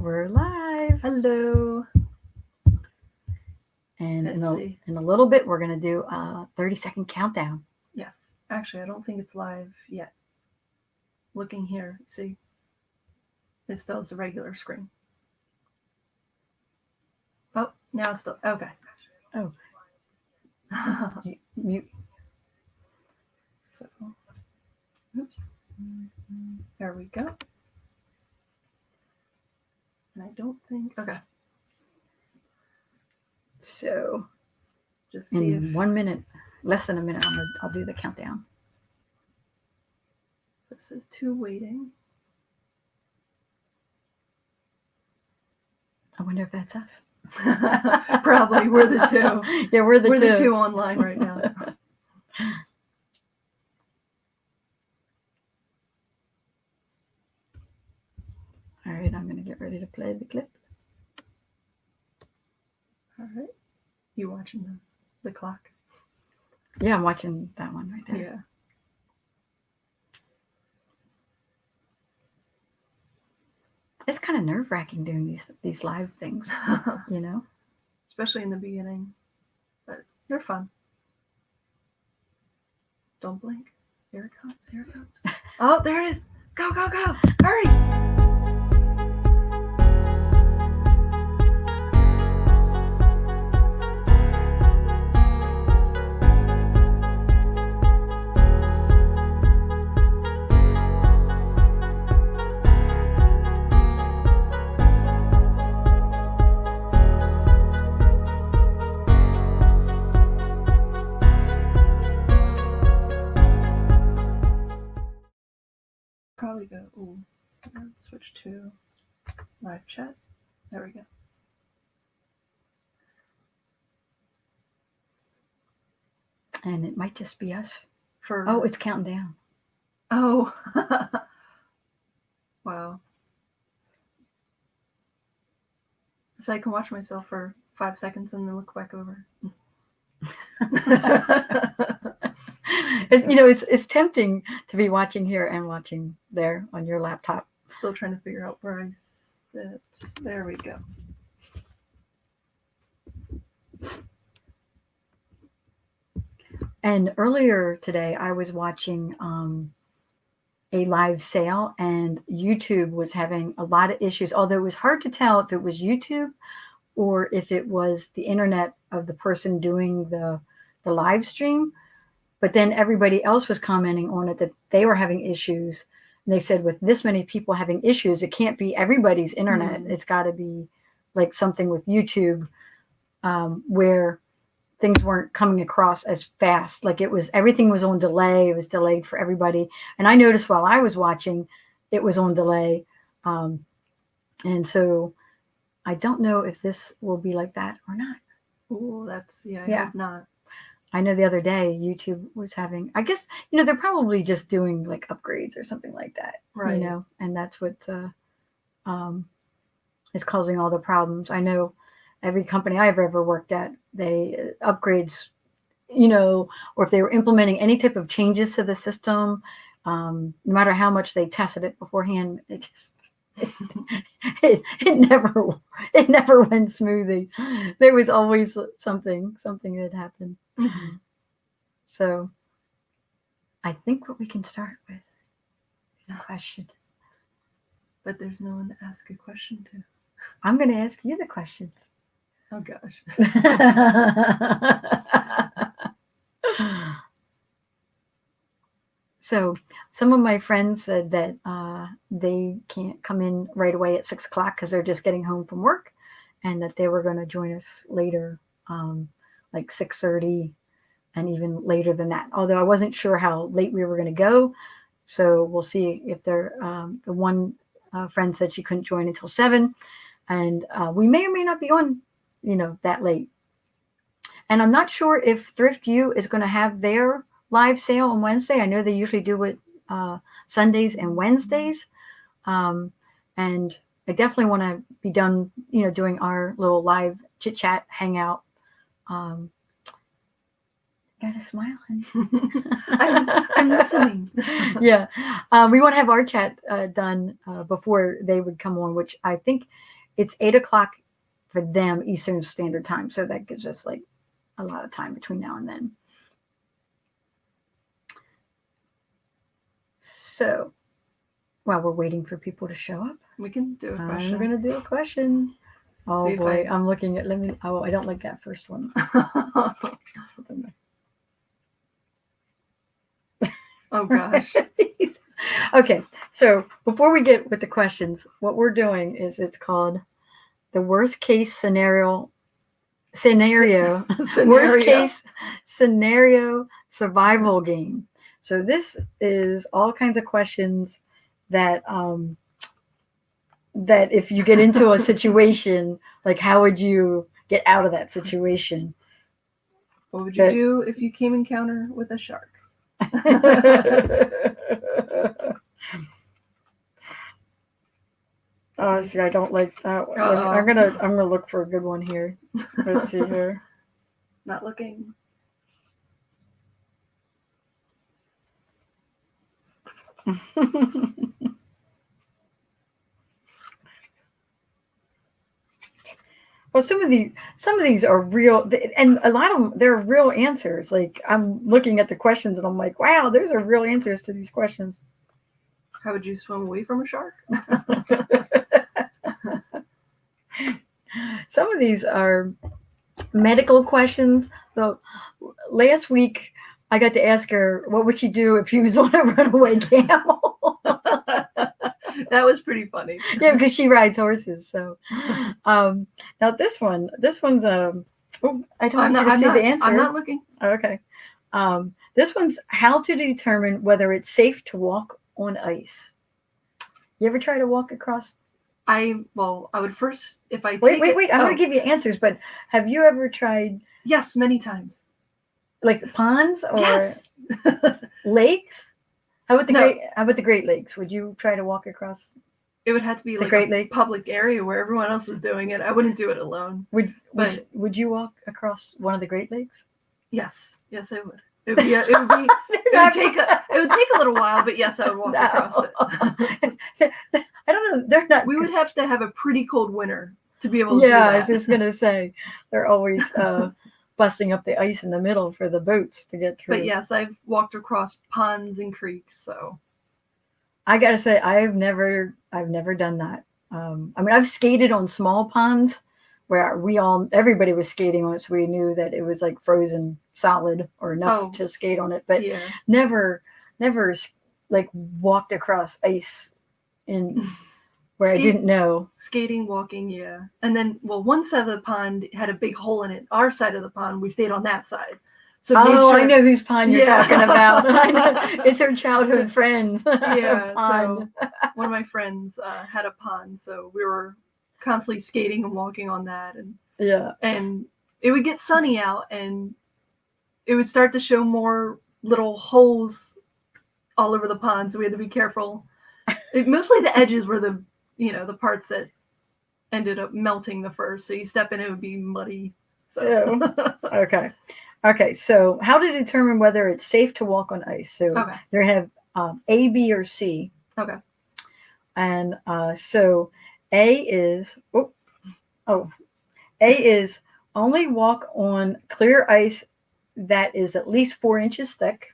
We're live. Hello. And Let's see. in a little bit, we're going to do a 30-second countdown. Yes. Actually, I don't think it's live yet. Looking here, see? It still is a regular screen. Oh, now it's still. Okay. Oh. Mute. So, oops. There we go. And I don't think. Okay. So, just see in 1 minute, less than a minute, I'll do the countdown. So it says 2 waiting. I wonder if that's us. Probably. We're the two. Yeah, we're the two online right now. All right, I'm going to get ready to play the clip. All right. You watching the clock? Yeah, I'm watching that one right there. Yeah. It's kind of nerve-wracking doing these live things, you know? Especially in the beginning. But they're fun. Don't blink. Here it comes. Here it comes. Oh, there it is. Go, go, go. Hurry. Probably go, ooh, switch to live chat. There we go. And it might just be us. For Oh, it's counting down. Oh. Wow. So I can watch myself for 5 seconds and then look back over. It's tempting to be watching here and watching there on your laptop. Still trying to figure out where I sit. There we go. And earlier today, I was watching a live sale, and YouTube was having a lot of issues, although it was hard to tell if it was YouTube or if it was the internet of the person doing the live stream. But then everybody else was commenting on it that they were having issues. And they said, with this many people having issues, it can't be everybody's internet. It's got to be like something with YouTube where things weren't coming across as fast. Like everything was on delay. It was delayed for everybody. And I noticed while I was watching, it was on delay. And so I don't know if this will be like that or not. Oh, I hope not. I know the other day YouTube was having, I guess, they're probably just doing like upgrades or something like that, right? And that's what is causing all the problems. I know every company I've ever worked at, they upgrades, or if they were implementing any type of changes to the system, no matter how much they tested it beforehand, it never went smoothly. There was always something that happened. Mm-hmm. So I think what we can start with is a question. But there's no one to ask a question to. I'm going to ask you the questions. Oh, gosh. So some of my friends said that they can't come in right away at 6 o'clock because they're just getting home from work, and that they were going to join us later, like 6:30 and even later than that. Although I wasn't sure how late we were going to go. So we'll see if they're, the one friend said she couldn't join until 7, and we may or may not be on, that late. And I'm not sure if Thrift View is going to have their live sale on Wednesday. I know they usually do it Sundays and Wednesdays. And I definitely want to be done, doing our little live chit chat hangout. gotta smile, honey. I'm listening. Yeah. We want to have our chat done before they would come on, which I think it's 8 o'clock for them Eastern Standard Time. So that gives us like a lot of time between now and then. So while we're waiting for people to show up, We can do a question. I'm going to do a question. Oh See if boy, I'm looking at, I don't like that first one. Oh gosh. Okay, so before we get with the questions, what we're doing is it's called the worst case scenario worst case scenario survival game. So this is all kinds of questions that that if you get into a situation, like how would you get out of that situation? What would you do if you came encounter with a shark? Oh, see, I don't like that one. I'm gonna look for a good one here. Let's see here. Not looking. Well, some of these are real, and a lot of them, they're real answers. Like I'm looking at the questions and I'm like, wow, those are real answers to these questions. How would you swim away from a shark? Some of these are medical questions. So last week I got to ask her what would she do if she was on a runaway camel. That was pretty funny. Yeah, because she rides horses. So now this one's I don't want you to see the answer. I'm not looking. Okay. This one's how to determine whether it's safe to walk on ice. You ever try to walk across? I would first, if I wait. I'm going to give you answers, but have you ever tried? Yes, many times. Like ponds or yes. lakes? How about the Great Lakes? Would you try to walk across? It would have to be like a public area where everyone else is doing it. I wouldn't do it alone. Would you walk across one of the Great Lakes? Yes, I would. It would take a little while, but yes, I would walk across it. I don't know. They're not. We would have to have a pretty cold winter to be able to do that. that. I was just gonna say they're always busting up the ice in the middle for the boats to get through. But yes, I've walked across ponds and creeks, so I gotta say I've never done that. I mean, I've skated on small ponds where everybody was skating on it, so we knew that it was like frozen solid or enough to skate on it, but never like walked across ice in where I didn't know. Skating, walking, yeah. And then, one side of the pond had a big hole in it. Our side of the pond, we stayed on that side. So I know whose pond you're talking about. I know. It's her childhood friend. Yeah, so one of my friends had a pond, so we were constantly skating and walking on that. And it would get sunny out, and it would start to show more little holes all over the pond, so we had to be careful. Mostly the edges were the parts that ended up melting the first. So you step in, it would be muddy. So Okay. So how to determine whether it's safe to walk on ice? So they have A, B, or C. Okay. And so A is A is only walk on clear ice that is at least 4 inches thick.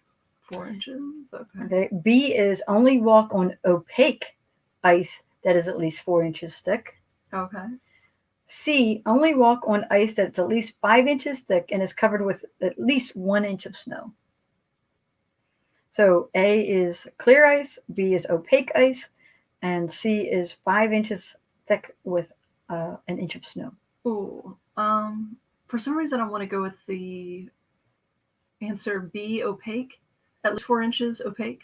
4 inches. Okay. B is only walk on opaque ice that is at least 4 inches thick. Okay. C, only walk on ice that's at least 5 inches thick and is covered with at least 1 inch of snow. So A is clear ice, B is opaque ice, and C is 5 inches thick with an inch of snow. Ooh. For some reason, I want to go with the answer B, opaque. At least 4 inches opaque.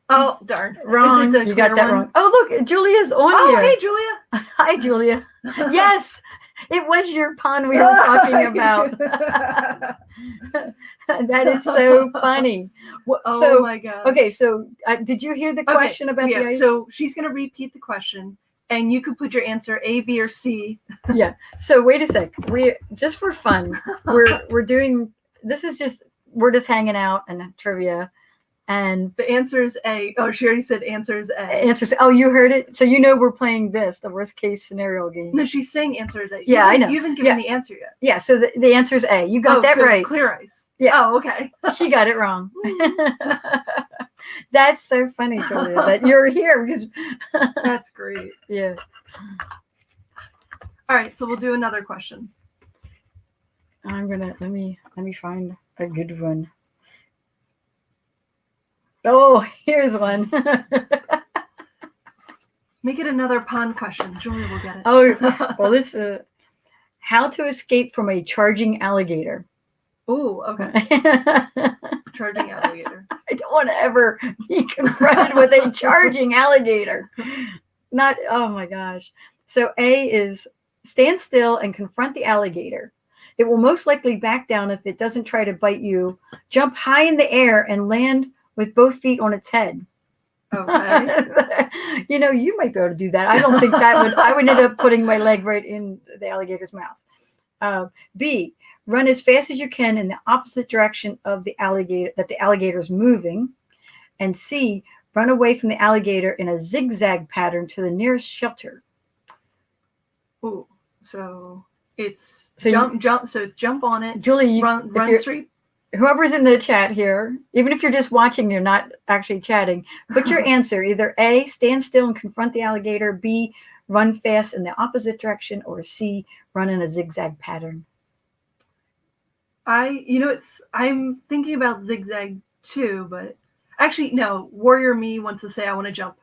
Oh, darn. Wrong. You got that wrong. Oh, look, Julia's on here. Oh, hey, Julia. Hi, Julia. Yes, it was your pond we were talking about. That is so funny. Oh, my God. Okay, so did you hear the question about the ice? So she's going to repeat the question, and you can put your answer A, B, or C. Yeah. So wait a sec. Just for fun, we're doing this is just, we're just hanging out and trivia. And the answer is A. Oh, she already said answer is A. Answers. Oh, you heard it? So you know we're playing this, the worst case scenario game. No, she's saying answer is A. Yeah, I know. You haven't given the answer yet. Yeah, so the answer is A. You got that right. Clear ice. Yeah. Oh, okay. She got it wrong. That's so funny, Julia, that you're here because that's great. Yeah. All right, so we'll do another question. I'm gonna let me find a good one. Oh, here's one. Make it another pond question. Julia will get it. Oh, well, this is how to escape from a charging alligator. Oh, okay. Charging alligator. I don't want to ever be confronted with a charging alligator. Not, oh my gosh. So A is stand still and confront the alligator. It will most likely back down if it doesn't try to bite you. Jump high in the air and land with both feet on its head. Okay. You might be able to do that. I don't think I would end up putting my leg right in the alligator's mouth. B, run as fast as you can in the opposite direction of the alligator that the alligator is moving. And C, run away from the alligator in a zigzag pattern to the nearest shelter. Ooh, so it's jump. So it's jump on it. Julie, run straight. Whoever's in the chat here, even if you're just watching, you're not actually chatting, put your answer. Either A, stand still and confront the alligator. B, run fast in the opposite direction. Or C, run in a zigzag pattern. I'm thinking about zigzag too, but actually, no. Warrior me wants to say I want to jump.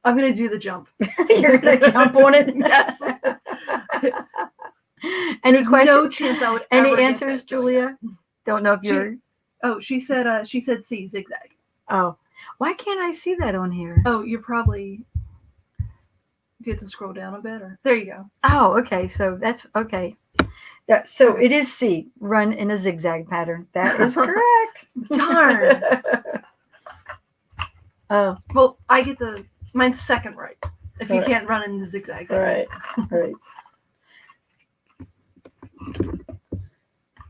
I'm going to do the jump. You're going to jump on it? Yes. Any questions? No chance I would ever Any answers, Julia? Don't know if you're... she said C, zigzag. Oh. Why can't I see that on here? Oh, you're probably... Do you have to scroll down a bit? Or there you go. Oh, okay. So that's... Okay. So it is C, run in a zigzag pattern. That is correct. Darn. Oh. Well, I get mine's second right. If you can't run in the zigzag. Right.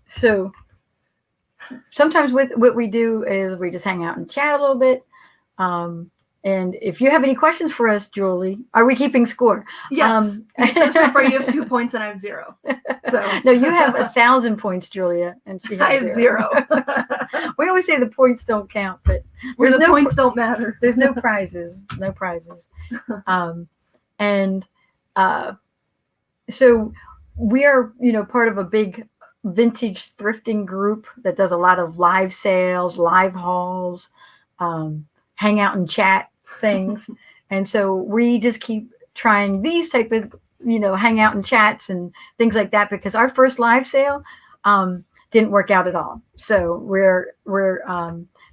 So sometimes what we do is we just hang out and chat a little bit. And if you have any questions for us, Julie, are we keeping score? Yes. So far you have 2 points and I have 0. So no, you have 1,000 points, Julia, and she has I have 0. We always say the points don't count, but the points don't matter. There's no prizes. No prizes. So we are, part of a big vintage thrifting group that does a lot of live sales, live hauls, hang out and chat things. And so we just keep trying these type of, hang out and chats and things like that, because our first live sale didn't work out at all. So we're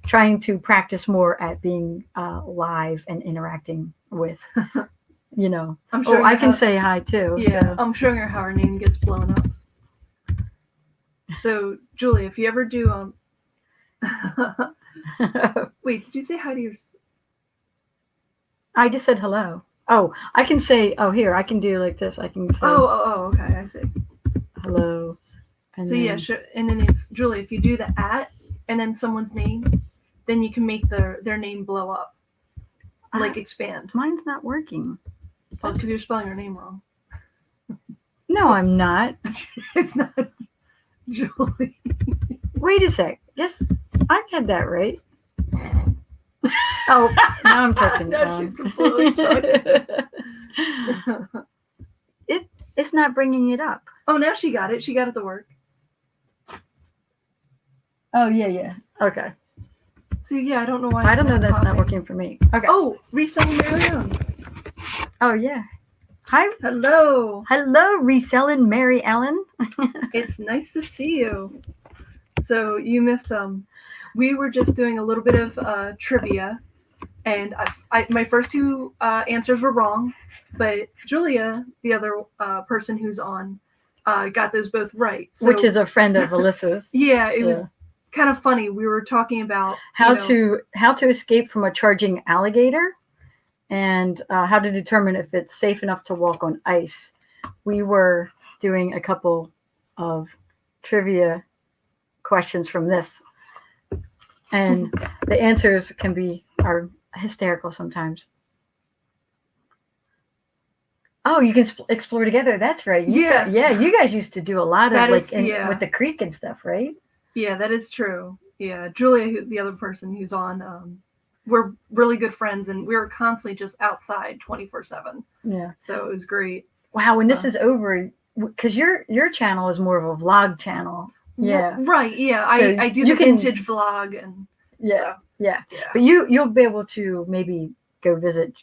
trying to practice more at being live and interacting with, I'm sure I can say hi too. Yeah, so. I'm showing her how her name gets blown up. So, Julie, if you ever do, wait, did you say hi to your? I just said hello. Oh, I can say, here, I can do like this. I can say. Oh, okay, I see. Hello. And so, then, yeah, sure. And then Julie, if you do the @ and then someone's name, then you can make their name blow up, like expand. Mine's not working. Oh, because you're spelling her name wrong. No, I'm not. It's not Julie. Wait a sec. Yes, I had that right. Oh, now I'm talking. No, she's completely stuck. It's not bringing it up. Oh, now she got it. She got it to work. Oh, yeah. Okay. So, yeah, I don't know why. I don't know that's not working for me. Okay. Oh, reselling Mary Ellen. Oh, yeah. Hi. Hello, reselling Mary Ellen. It's nice to see you. So you missed we were just doing a little bit of trivia, and my first 2 answers were wrong, but Julia, the other person who's on, got those both right. So, which is a friend of Alyssa's. Yeah, it was kind of funny. We were talking about how to escape from a charging alligator, and how to determine if it's safe enough to walk on ice. We were doing a couple of trivia questions from this. And the answers are hysterical sometimes. Oh, you can explore together. That's right. You guys used to do a lot of with the creek and stuff, right? Yeah, that is true. Yeah, Julia, the other person who's on, we're really good friends, and we were constantly just outside 24/7. Yeah. So it was great. Wow, when this is over, because your channel is more of a vlog channel. Yeah. Right. Yeah, so I do the vintage vlog and. Yeah. But you'll be able to maybe go visit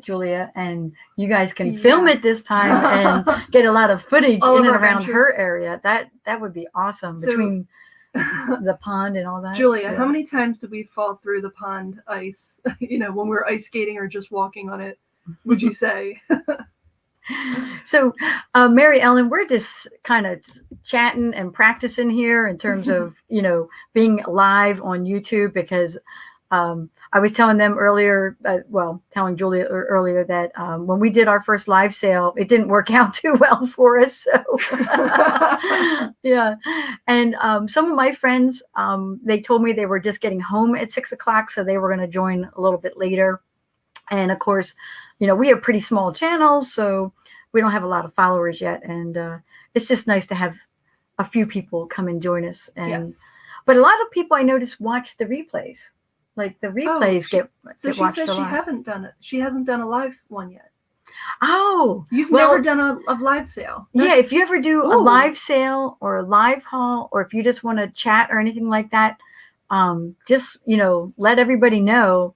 Julia, and you guys can film it this time and get a lot of footage in and around her area. That would be awesome, between the pond and all that. Julia, how many times did we fall through the pond ice, when we were ice skating or just walking on it, would you say? So, Mary Ellen, we're just kind of chatting and practicing here in terms of, being live on YouTube, because I was telling them earlier, telling Julia earlier that when we did our first live sale, it didn't work out too well for us. So, yeah. And some of my friends, they told me they were just getting home at 6 o'clock, so they were going to join a little bit later. And of course, we have pretty small channels, so we don't have a lot of followers yet. And it's just nice to have a few people come and join us. And but a lot of people I noticed watch the replays. Like the replays get watched. So she says she hasn't done a live one yet. Oh, you've never done a live sale. Yeah, if you ever do a live sale or a live haul, or if you just want to chat or anything like that, just let everybody know.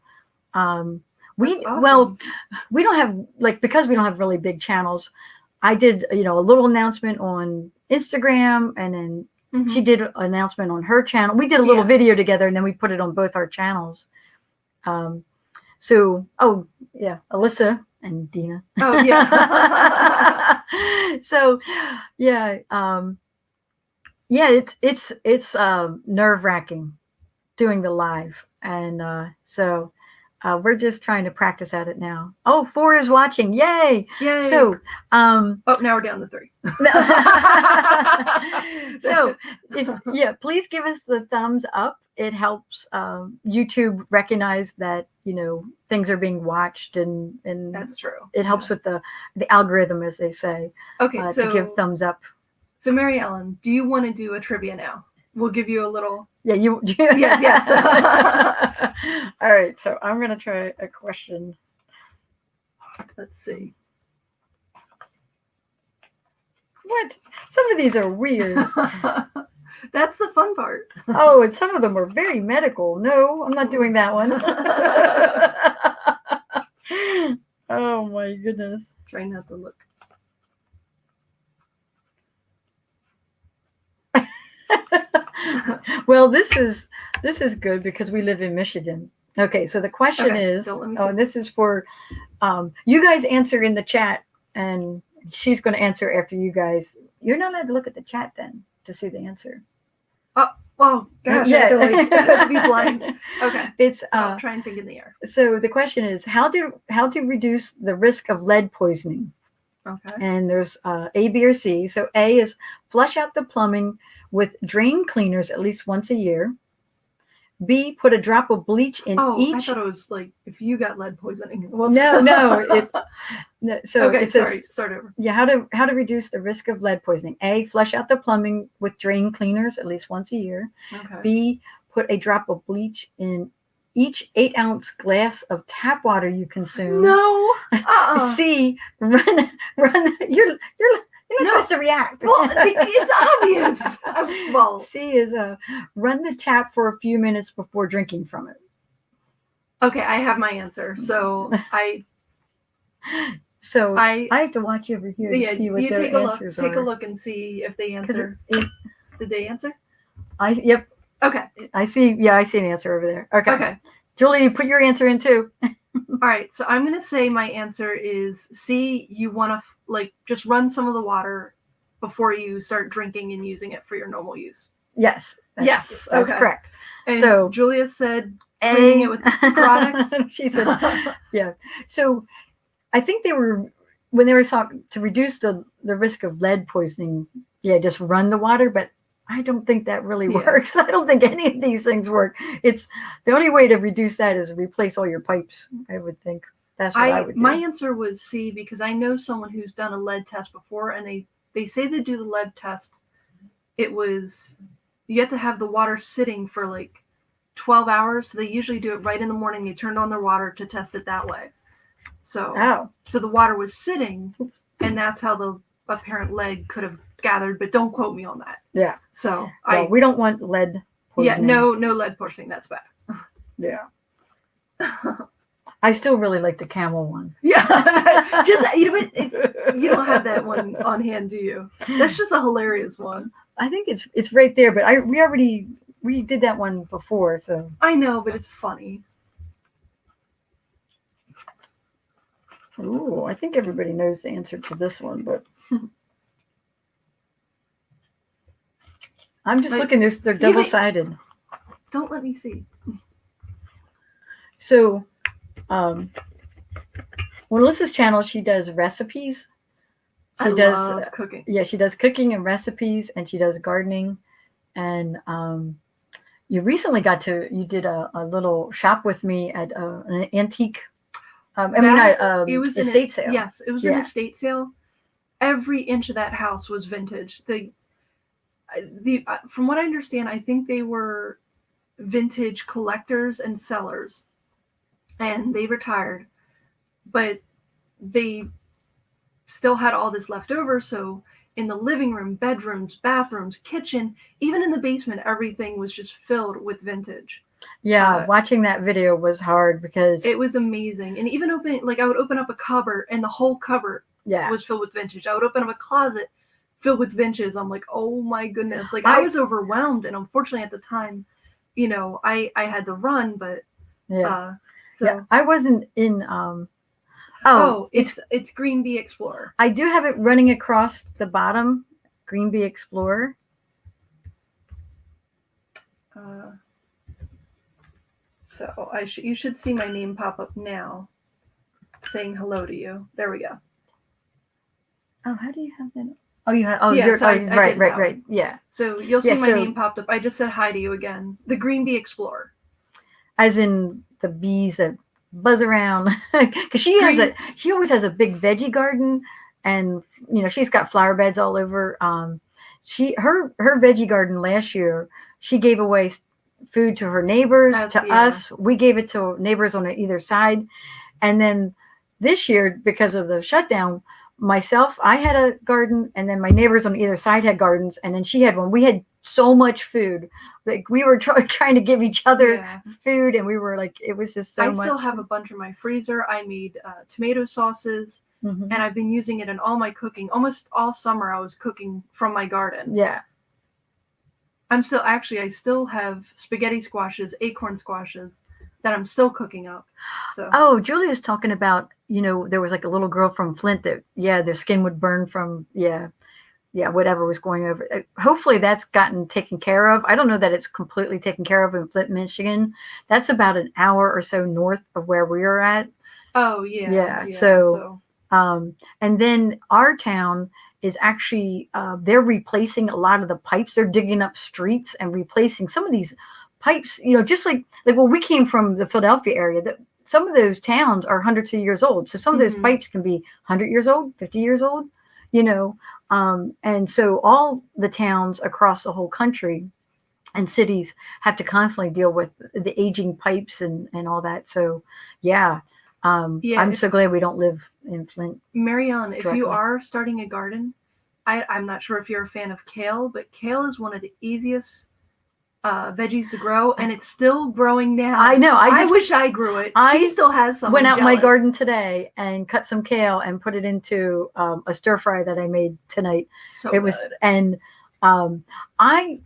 We don't have because we don't have really big channels. I did a little announcement on Instagram, and then she did an announcement on her channel. We did a little video together, and then we put it on both our channels. Alysa and Dena. Oh yeah. So it's nerve-wracking doing the live, and so we're just trying to practice at it now. Oh, 4 is watching. Yay. So now we're down to 3. So please give us the thumbs up. It helps YouTube recognize that things are being watched, and that's true. It helps with the algorithm, as they say. Okay, to give thumbs up. So Mary Ellen, do you want to do a trivia now? We'll give you a little. Yeah, yes. All right, so I'm gonna try a question. Let's see. What? Some of these are weird. That's the fun part. Oh, and some of them are very medical. No, I'm not doing that one. Oh my goodness. Try not to look. Well, this is good because we live in Michigan. Okay, so the question is, and this is for you guys answer in the chat, and she's going to answer after you guys. You're not allowed to look at the chat then to see the answer. Oh gosh, I have to be blind. Okay, it's I'll try and think in the air. So the question is, how to reduce the risk of lead poisoning? Okay. And there's A, B, or C. So A is flush out the plumbing with drain cleaners at least once a year. B, put a drop of bleach in each. I thought it was like if you got lead poisoning. Whoops. No. So okay, it says, sorry, start over. Yeah, how to reduce the risk of lead poisoning. A, flush out the plumbing with drain cleaners at least once a year. Okay. B, put a drop of bleach in each 8-ounce glass of tap water you consume. No. C, run. You're not supposed to react. Well, it's obvious. Well, C is run the tap for a few minutes before drinking from it. Okay, I have my answer. So I have to watch over here to see what their answers are. Take a look and see if they answer. Did they answer? Yep. Okay. I see. Yeah, I see an answer over there. Okay. Julie, put your answer in too. All right. So I'm going to say my answer is C. You want to just run some of the water before you start drinking and using it for your normal use. Yes. That's correct. And so Julia said cleaning it with products. She said, yeah. So I think when they were talking to reduce the risk of lead poisoning, just run the water. But I don't think that really works. I don't think any of these things work. It's the only way to reduce that is replace all your pipes, I would think. That's what I would do. My answer was C, because I know someone who's done a lead test before, and they say they do the lead test. You have to have the water sitting for like 12 hours. So they usually do it right in the morning. They turned on their water to test it that way. So the water was sitting, and that's how the apparent lead could have gathered, but don't quote me on that. Yeah. So we don't want lead poisoning. Yeah, no lead poisoning. That's bad. Yeah. I still really like the Camel one. Yeah. Just you don't have that one on hand, do you? That's just a hilarious one. I think it's right there, but we did that one before, so I know, but it's funny. Ooh, I think everybody knows the answer to this one, but I'm just looking. They're double-sided. Don't let me see. So, on Alyssa's channel, she does recipes. She does cooking. Yeah, she does cooking and recipes, and she does gardening. And you recently you did a little shop with me at an antique. It was estate sale. Yes, it was an estate sale. Every inch of that house was vintage. From what I understand, I think they were vintage collectors and sellers, and they retired, but they still had all this left over. So in the living room, bedrooms, bathrooms, kitchen, even in the basement, everything was just filled with vintage. Yeah, watching that video was hard because it was amazing. And even I would open up a cupboard, and the whole cupboard was filled with vintage. I would open up a closet filled with vintage. I'm like, oh my goodness. I was overwhelmed, and unfortunately at the time, I had to run, but I wasn't in it's Green Bee Explorer. I do have it running across the bottom, Green Bee Explorer. So you should see my name pop up now, saying hello to you. There we go. Oh, how do you have that? Oh, you have. Oh, yeah, right. Yeah. So you'll see my name popped up. I just said hi to you again. The Green Bee Explorer. As in the bees that buzz around, because she always has a big veggie garden, and she's got flower beds all over. Her veggie garden last year, she gave away food to her neighbors, us. We gave it to neighbors on either side, and then this year, because of the shutdown, I had a garden, and then my neighbors on either side had gardens, and then she had one. We had so much food, we were trying to give each other food, and we were like, it was just so much. I still have a bunch in my freezer. I made tomato sauces, and I've been using it in all my cooking. Almost all summer I was cooking from my garden. Yeah. I still have spaghetti squashes, acorn squashes that I'm still cooking up. So. Oh, Julia's talking about, there was a little girl from Flint that, their skin would burn from, whatever was going over. Hopefully that's gotten taken care of. I don't know that it's completely taken care of in Flint, Michigan. That's about an hour or so north of where we are at. Oh, yeah. Yeah. So, and then our town is actually, they're replacing a lot of the pipes. They're digging up streets and replacing some of these pipes, just like we came from the Philadelphia area, that some of those towns are hundreds of years old. So some of those pipes can be 100 years old, 50 years old, and so all the towns across the whole country and cities have to constantly deal with the aging pipes and all that. So, I'm so glad we don't live in Flint. Marianne, if you are starting a garden, I'm not sure if you're a fan of kale, but kale is one of the easiest veggies to grow, and it's still growing now. I know. I wish I grew it. She still has some. Went out in my garden today and cut some kale and put it into a stir fry that I made tonight. So it was, and I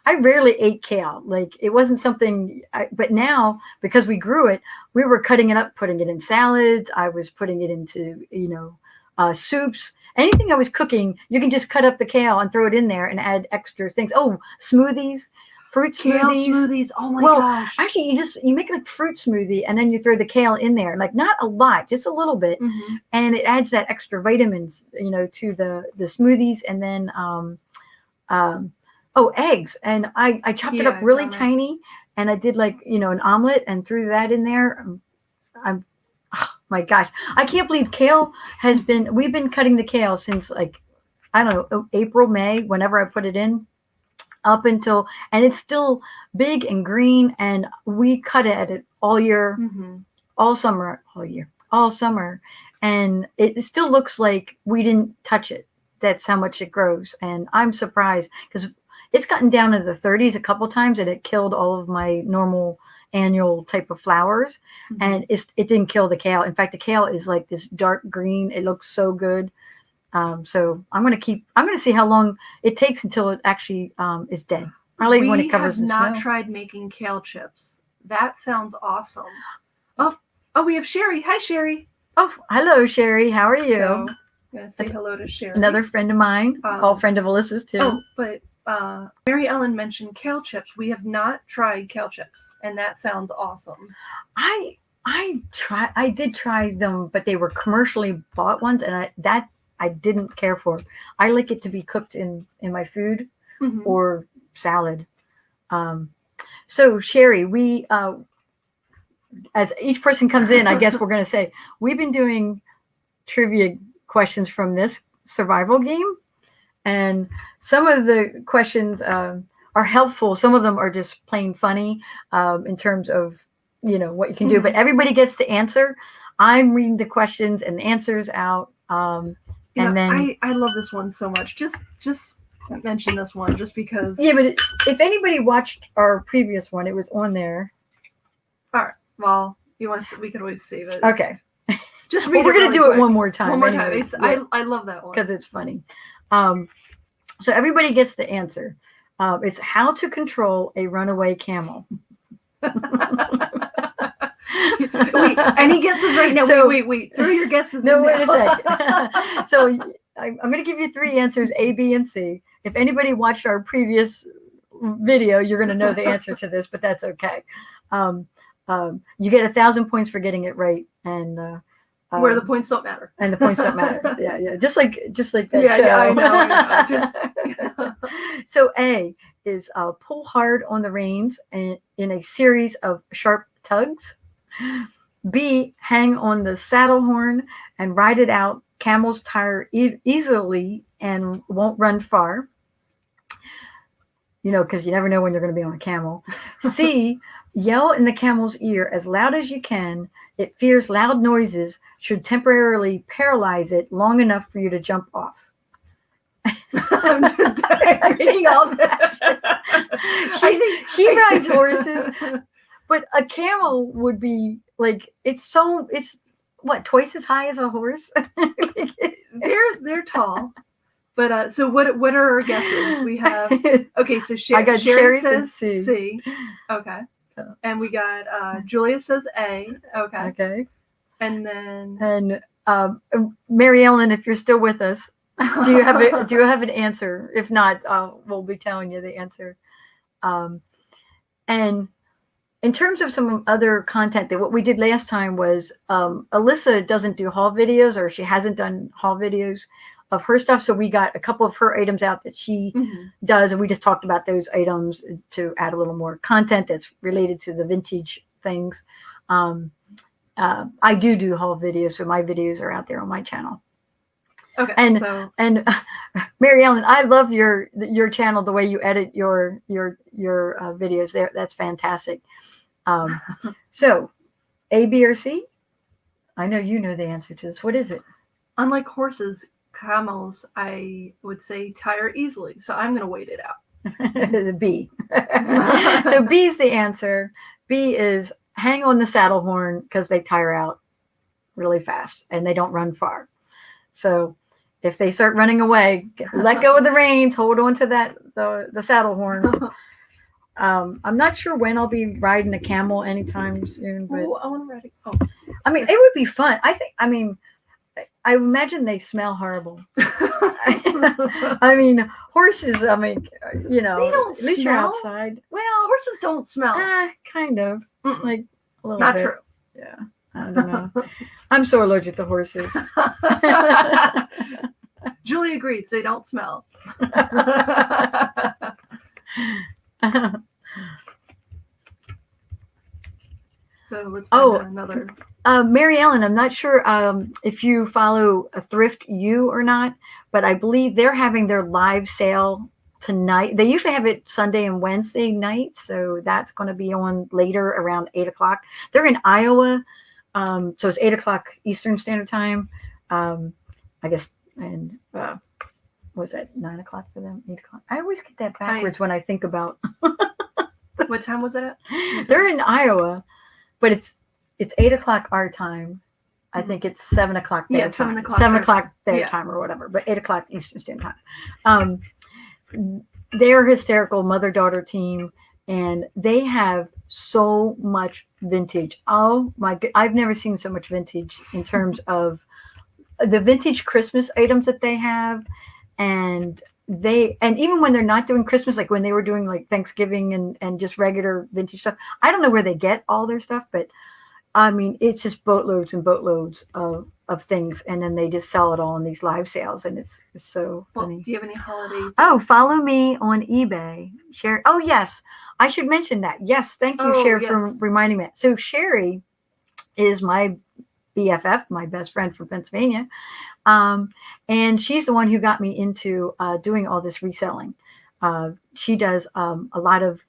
rarely ate kale. It wasn't something, but now because we grew it, we were cutting it up, putting it in salads. I was putting it into, soups. Anything I was cooking, you can just cut up the kale and throw it in there and add extra things. Oh, smoothies, fruit smoothies. Kale smoothies. Oh my gosh. Actually, you make a fruit smoothie and then you throw the kale in there. Not a lot, just a little bit. And it adds that extra vitamins, to the smoothies. And then, Oh, eggs. And I chopped it up really tiny, and I did like, an omelet and threw that in there. I'm oh my gosh. I can't believe kale we've been cutting the kale since like, I don't know, April, May, whenever I put it in, up until, and it's still big and green, and we cut at it all year, all summer, all summer. And it still looks like we didn't touch it. That's how much it grows. And I'm surprised because it's gotten down to the 30s a couple times, and it killed all of my normal annual type of flowers. And it didn't kill the kale. In fact, the kale is like this dark green. It looks so good. So I'm going to see how long it takes until it actually is dead. Probably when it covers the snow. We have not tried making kale chips. That sounds awesome. Oh, we have Sherry. Hi, Sherry. Oh, hello, Sherry. How are you? So, I'm going to say hello to Sherry. Another friend of mine, all friend of Alyssa's too. Oh, but Mary Ellen mentioned kale chips. We have not tried kale chips, and that sounds awesome. I did try them, but they were commercially bought ones, and I didn't care for. I like it to be cooked in my food or salad. So Sherry, we as each person comes in, I guess we're going to say we've been doing trivia questions from this survival game, and some of the questions are helpful. Some of them are just plain funny in terms of what you can do. But everybody gets to answer. I'm reading the questions and the answers out. And then I love this one so much. Just mention this one just because. Yeah, but if anybody watched our previous one, it was on there. All right. Well, we could always save it. Okay. Just read we're gonna do it one more time. One more time. I love that one because it's funny. So everybody gets the answer. It's how to control a runaway camel. Wait, any guesses right now? So, wait. Throw your guesses. No, wait a sec. So I'm going to give you 3 answers, A, B, and C. If anybody watched our previous video, you're going to know the answer to this, but that's okay. You get 1,000 points for getting it right, and where the points don't matter. And the points don't matter. Yeah. Just like that show. Yeah, I know. So A is pull hard on the reins in a series of sharp tugs. B, hang on the saddle horn and ride it out. Camels tire easily and won't run far. Because you never know when you're going to be on a camel. C, yell in the camel's ear as loud as you can. It fears loud noises, should temporarily paralyze it long enough for you to jump off. I'm just reading all that. She rides horses, but a camel would be like, it's what, twice as high as a horse? They're tall. But so what are our guesses? We have so I got Sherry says C. Okay. And we got Julia says A. Okay. And then Mary Ellen, if you're still with us, do you have an answer? If not, we'll be telling you the answer. And in terms of some other content, that what we did last time was Alyssa doesn't do haul videos, or she hasn't done haul videos of her stuff. So we got a couple of her items out that she does, and we just talked about those items to add a little more content that's related to the vintage things. I do haul videos, so my videos are out there on my channel. Okay. And Mary Ellen, I love your channel, the way you edit your videos there. That's fantastic. So A, B, or C? I know you know the answer to this. What is it? Unlike horses, camels, I would say, tire easily. So I'm going to wait it out. B. So B's the answer. B is hang on the saddle horn because they tire out really fast and they don't run far. So if they start running away, let go of the reins, hold on to the saddle horn. I'm not sure when I'll be riding a camel anytime soon, but I want to ride it. Oh. I mean, it would be fun. I imagine they smell horrible. I mean, horses, they don't at least you're outside. Well, horses don't smell. Kind of. Like a little Not bit. true. Yeah. I don't know. I'm so allergic to horses. Julie agrees. They don't smell. So let's find another. Mary Ellen, I'm not sure if you follow a Thrift U or not, but I believe they're having their live sale tonight. They usually have it Sunday and Wednesday nights, so that's going to be on later around 8 o'clock. They're in Iowa, so it's 8 o'clock Eastern Standard Time. I guess, and was that 9 o'clock for them? 8 o'clock. I always get that backwards when I think about. What time was it at? They're in Iowa, but it's 8 o'clock our time. I think it's 7 o'clock their time. 7 o'clock. 7 o'clock their time or whatever, but 8 o'clock Eastern Standard Time. They're a hysterical mother-daughter team, and they have so much vintage. Oh my God, I've never seen so much vintage in terms of the vintage Christmas items that they have, and even when they're not doing Christmas, like when they were doing like Thanksgiving and just regular vintage stuff, I don't know where they get all their stuff, but I mean, it's just boatloads and boatloads of things, and then they just sell it all in these live sales, and it's so funny. Do you have any holiday? Oh, follow me on eBay. Sherry. Oh, yes. I should mention that. Yes. Thank you, Sherry, for reminding me. So Sherry is my BFF, my best friend from Pennsylvania. And she's the one who got me into doing all this reselling. She does a lot of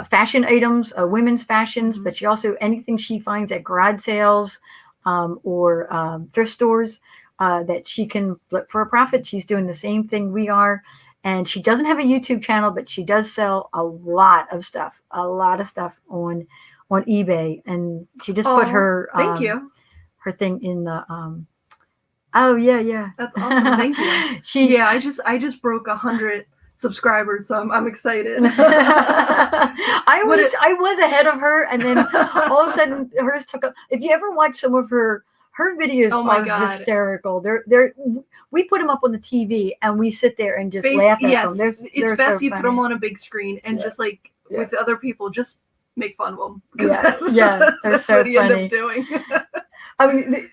fashion items, women's fashions, but she also, anything she finds at garage sales or thrift stores that she can flip for a profit. She's doing the same thing we are. And she doesn't have a YouTube channel, but she does sell a lot of stuff on eBay. And she just put her thank you. Her thing in the oh yeah. That's awesome. Thank you. I just broke 100 subscribers, so I'm excited. I was ahead of her, and then all of a sudden hers took up. If you ever watch some of her videos, are hysterical. We put them up on the TV and we sit there and just laugh at them. It's best you put them on a big screen and just like with other people, just make fun of them. They're that's so what you funny. end up doing. I mean,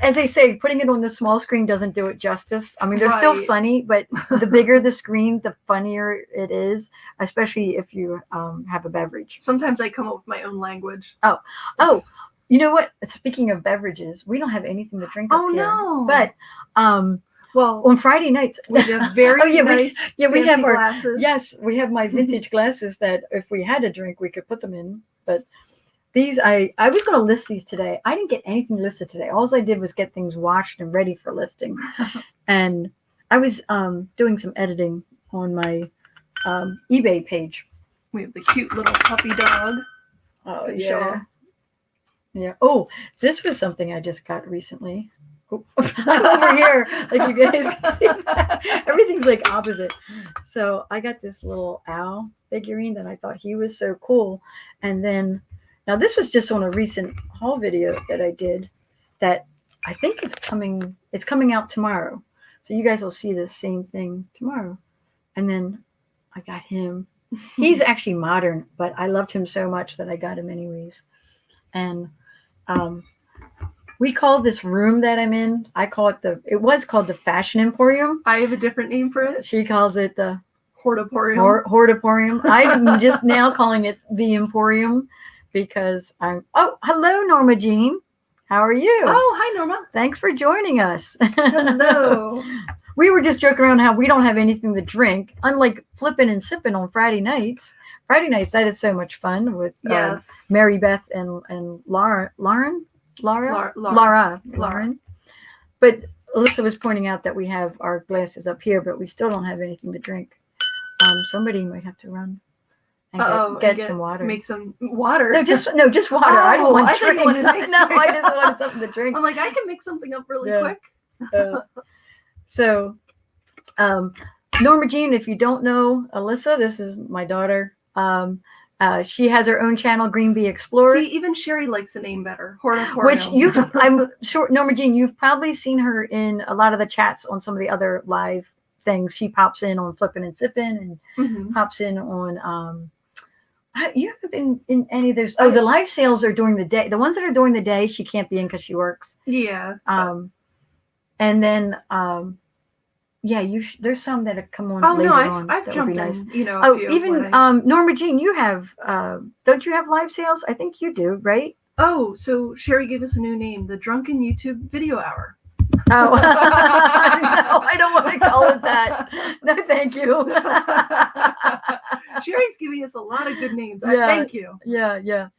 as they say, putting it on the small screen doesn't do it justice. I mean, they're still funny, but the bigger the screen, the funnier it is, especially if you have a beverage. Sometimes I come up with my own language. Oh, you know what? Speaking of beverages, we don't have anything to drink up here. No. But well, on Friday nights we have very nice we have our glasses. Yes, we have my vintage glasses that if we had a drink, we could put them in. But these, I was going to list these today. I didn't get anything listed today. All I did was get things washed and ready for listing. And I was doing some editing on my eBay page. We have the cute little puppy dog. Oh, yeah. Yeah. Oh, this was something I just got recently. Oh, I'm over here, like you guys can see. Everything's like opposite. So I got this little owl figurine that I thought he was so cool. And then, now this was just on a recent haul video that I did that I think is coming. It's coming out tomorrow. So you guys will see the same thing tomorrow. And then I got him. He's actually modern, but I loved him so much that I got him anyways. And we call this room that I'm in, it was called the Fashion Emporium. I have a different name for it. She calls it the Hortoporium. Hortoporium. I'm just now calling it the Emporium because hello, Norma Jean. How are you? Oh, hi, Norma. Thanks for joining us. Hello. We were just joking around how we don't have anything to drink, unlike flipping and sipping on Friday nights. Friday nights, that is so much fun with Mary Beth and Lauren. But Alyssa was pointing out that we have our glasses up here, but we still don't have anything to drink. Somebody might have to run and get some water. Make some water. No, just water. I don't want drinks. I just wanted something to drink. I'm like, I can make something up really quick. So, Norma Jean, if you don't know Alyssa, this is my daughter. She has her own channel, Green Bee Explorer. See, even Sherry likes the name better. Hortoporium. Which I'm sure, Norma Jean, you've probably seen her in a lot of the chats on some of the other live things. She pops in on Flippin' and Sippin' and pops in on, you haven't been in any of those. Oh, the live sales are during the day. The ones that are during the day, she can't be in because she works. Yeah. And then Yeah, there's some that have come on Oh later no, on. I've That would jumped be nice. in, a Oh, few. even Norma Jean, you have don't you have live sales? I think you do, right? Oh, so Sherry gave us a new name, the Drunken YouTube Video Hour. Oh, no, I don't want to call it that. No, thank you. Sherry's giving us a lot of good names. Yeah, thank you. Yeah.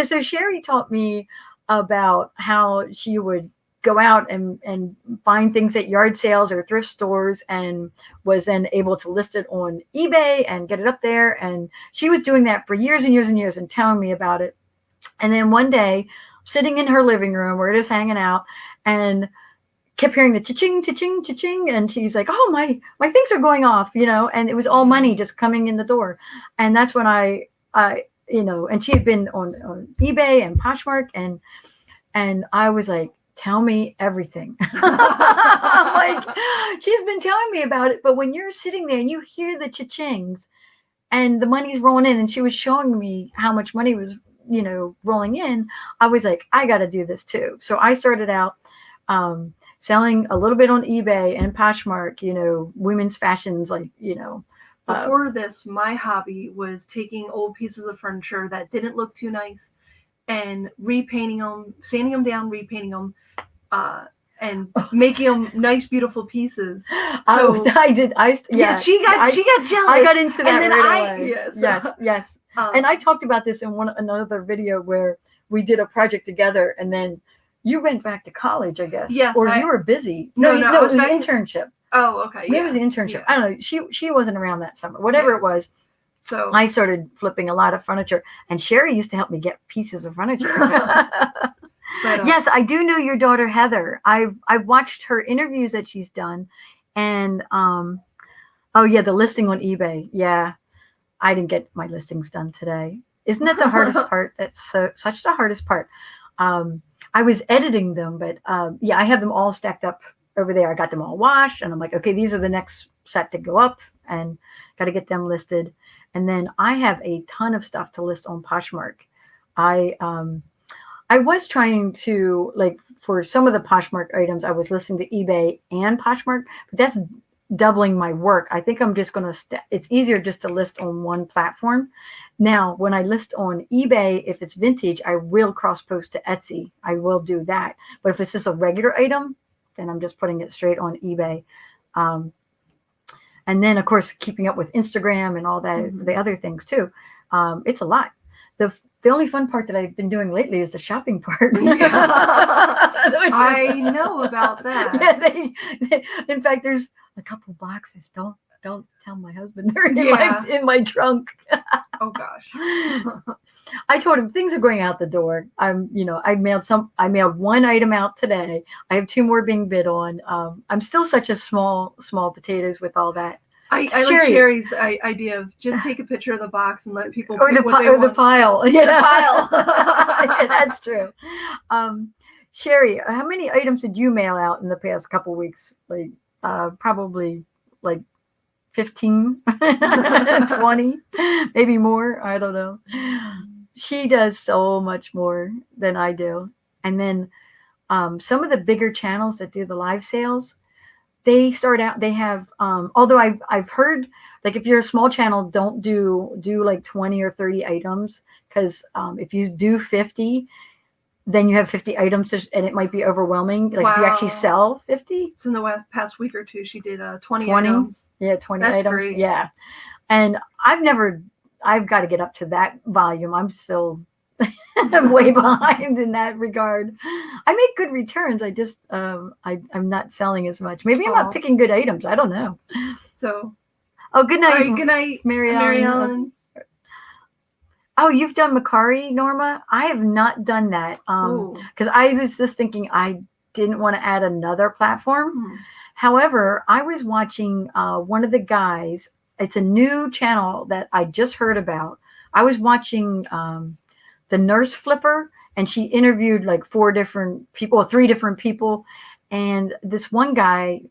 So Sherry taught me about how she would go out and find things at yard sales or thrift stores, and was then able to list it on eBay and get it up there. And she was doing that for years and years and years and telling me about it. And then one day, sitting in her living room, we're just hanging out, and kept hearing the cha-ching, cha-ching, cha-ching, and she's like, "Oh, my things are going off," and it was all money just coming in the door. And that's when I and she had been on eBay and Poshmark, and I was like, "Tell me everything." I'm like, she's been telling me about it, but when you're sitting there and you hear the cha-chings and the money's rolling in, and she was showing me how much money was rolling in, I was like, I got to do this too. So I started out selling a little bit on eBay and Poshmark, women's fashions, like, Before this, my hobby was taking old pieces of furniture that didn't look too nice and repainting them, sanding them down, repainting them, and making them nice, beautiful pieces. So I did. she got jealous. I got into that, and then right away. Yes. And I talked about this in another video where we did a project together, and then you went back to college, I guess. Yes. Or you were busy. No, it was an internship. Oh, okay. Yeah. It was an internship. I don't know. She wasn't around that summer. Whatever it was. So I started flipping a lot of furniture, and Sherry used to help me get pieces of furniture. But, yes, I do know your daughter Heather. I've watched her interviews that she's done, and the listing on eBay. Yeah, I didn't get my listings done today. Isn't that the hardest part? That's such the hardest part. I was editing them, but I have them all stacked up over there. I got them all washed, and I'm like, okay, these are the next set to go up, and got to get them listed. And then I have a ton of stuff to list on Poshmark. I was trying to, like, for some of the Poshmark items, I was listing to eBay and Poshmark, but that's doubling my work. I think I'm just going to, it's easier just to list on one platform. Now, when I list on eBay, if it's vintage, I will cross post to Etsy. I will do that. But if it's just a regular item, then I'm just putting it straight on eBay. And then, of course, keeping up with Instagram and all that, the other things too. It's a lot. The only fun part that I've been doing lately is the shopping part. I know about that. Yeah, in fact, there's a couple boxes. Don't tell my husband they're in my trunk. Oh gosh. I told him things are going out the door. I mailed one item out today. I have 2 more being bid on. I'm still such a small potatoes with all that. I like Sherry's idea of just take a picture of the box and let people or the pile. Yeah, the pile. Yeah, that's true. Sherry, how many items did you mail out in the past couple weeks? Like probably like 15, 20, maybe more. I don't know. She does so much more than I do. And then some of the bigger channels that do the live sales, they have, although I've heard, like, if you're a small channel, don't do like 20 or 30 items, because if you do 50, then you have 50 items and it might be overwhelming. Like, if you actually sell 50. So in the past week or two, she did 20 items. Yeah, 20 That's items. Great. Yeah. And I've got to get up to that volume. I'm still way behind in that regard. I make good returns. I just I'm not selling as much. Maybe I'm not picking good items. I don't know. So good night. Right, good night, Mary Ellen. Oh, you've done Macari, Norma? I have not done that. Because I was just thinking I didn't want to add another platform. However, I was watching one of the guys. It's a new channel that I just heard about. I was watching the Nurse Flipper, and she interviewed like 3 different people. And this one guy,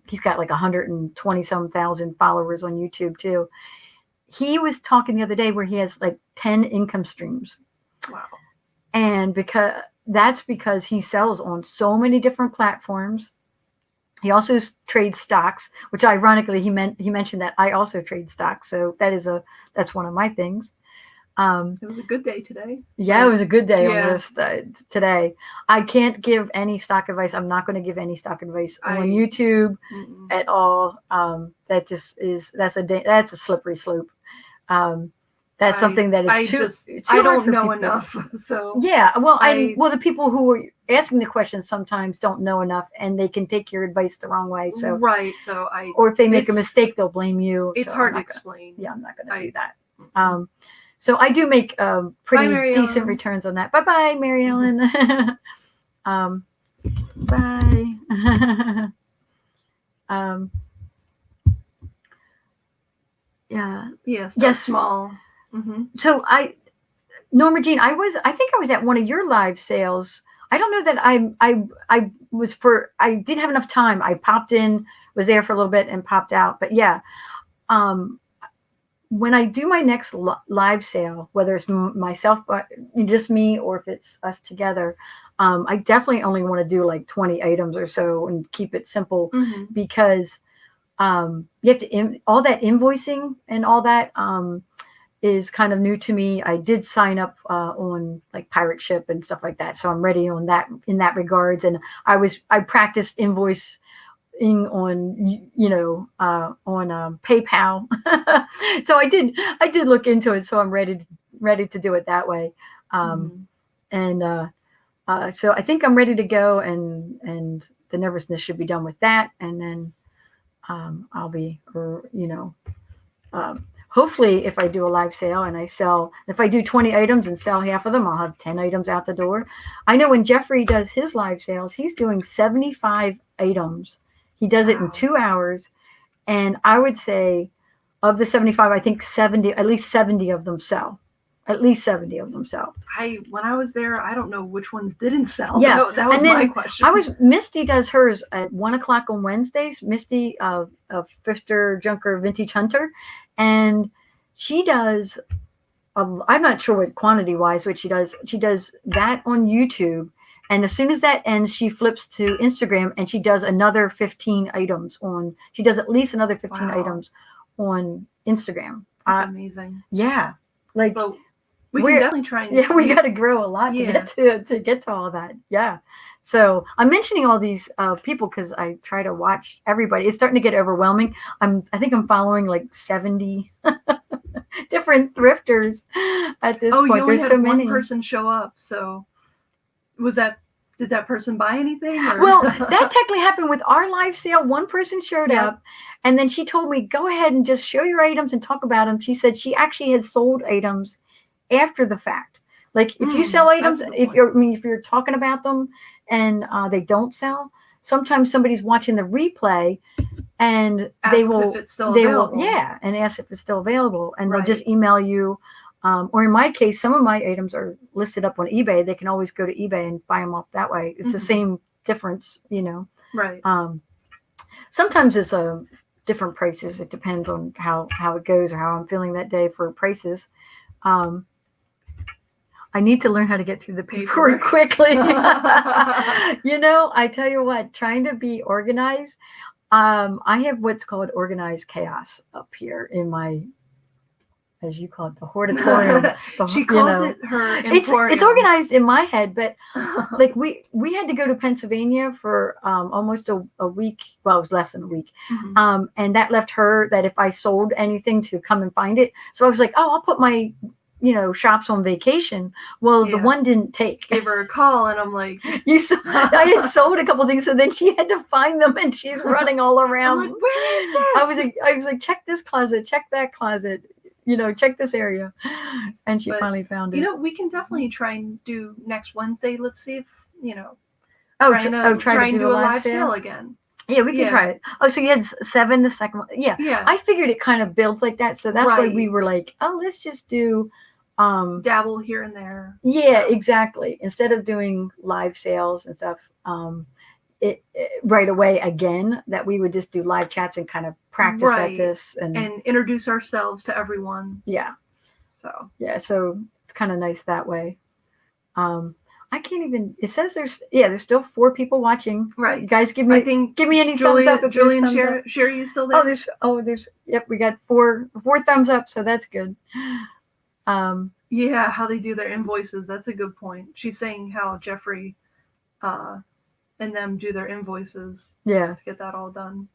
he's got like 120 some thousand followers on YouTube too. He was talking the other day where he has like 10 income streams. Wow. And because he sells on so many different platforms. He also trades stocks, which ironically he mentioned that I also trade stocks. So that's one of my things. It was a good day today. Yeah, it was a good day on this today. I can't give any stock advice. I'm not going to give any stock advice on YouTube at all. That just that's a slippery slope. That's something that is too I don't know enough. So yeah, well, the people who are asking the questions sometimes don't know enough, and they can take your advice the wrong way. So or if they make a mistake, they'll blame you. It's hard to explain. Yeah, I'm not going to do that. So I do make pretty decent returns on that. Bye-bye, Mary Ellen. Bye. Yeah. Yes. Small. Mm-hmm. So Norma Jean, I think I was at one of your live sales. I don't know that I didn't have enough time. I popped in, was there for a little bit and popped out. But yeah, when I do my next live sale, whether it's myself, just me, or if it's us together, I definitely only want to do like 20 items or so and keep it simple because you have to all that invoicing and all that is kind of new to me. I did sign up on like Pirate Ship and stuff like that, so I'm ready on that in that regards. And I practiced invoice on on PayPal. So I did look into it, so I'm ready to do it that way. And so I think I'm ready to go, and the nervousness should be done with that, and then I'll be hopefully if I do a live sale and if I do 20 items and sell half of them, I'll have 10 items out the door. I know when Jeffrey does his live sales, he's doing 75 items. He does it in 2 hours. And I would say of the 75, I think at least 70 of them sell. At least 70 of them sell. When I was there, I don't know which ones didn't sell. Yeah. That was my question. Misty does hers at 1:00 on Wednesdays. Misty of Thrifter, Junker, Vintage Hunter. And she does, I'm not sure what quantity wise, what she does. She does that on YouTube. And as soon as that ends, she flips to Instagram and she does another 15 items she does at least another 15 items on Instagram. That's amazing. Yeah. Like, but we can definitely try. Yeah, we got to grow a lot to get to all that. Yeah. So I'm mentioning all these people because I try to watch everybody. It's starting to get overwhelming. I think I'm following like 70 different thrifters at this point. You only There's had so many. one person show up. So did that person buy anything? Or? Well, that technically happened with our live sale. One person showed up, and then she told me, go ahead and just show your items and talk about them. She said she actually has sold items after the fact. Like if you sell items, if you're talking about them and they don't sell, sometimes somebody's watching the replay and ask if it's still available. And ask if it's still available, and they'll just email you. Or in my case, some of my items are listed up on eBay. They can always go to eBay and buy them off that way. It's the same difference, Right. Sometimes it's different prices. It depends on how it goes or how I'm feeling that day for prices. I need to learn how to get through the paperwork quickly. I tell you what, trying to be organized. I have what's called organized chaos up here in my, as you call it, the hortatorium. She calls it her emporium. It's organized in my head, but like we had to go to Pennsylvania for almost a week. Well, it was less than a week. And that left her that if I sold anything to come and find it. So I was like, oh, I'll put my shops on vacation. Well, the one didn't take. Gave her a call, and I'm like, I had sold a couple things, so then she had to find them, and she's running all around. I'm like, where is this? I was like, check this closet, check that closet, check this area, and she finally found it. We can definitely try and do next Wednesday. Let's see if try to do a live sale again. Yeah, we can try it. Oh, so you had 7 the second one. Yeah. I figured it kind of builds like that, so that's why we were like, oh, let's just do dabble here and there. Yeah, exactly. Instead of doing live sales and stuff, it right away again, that we would just do live chats and kind of practice at this and introduce ourselves to everyone. Yeah. So it's kind of nice that way. I can't even. It says there's still 4 people watching. Right. You guys, give me any thumbs up. Julie and Sherry, you still there? There's. Yep, we got 4 thumbs up, so that's good. Yeah, how they do their invoices. That's a good point. She's saying how Jeffrey, and them do their invoices. Yeah. To get that all done.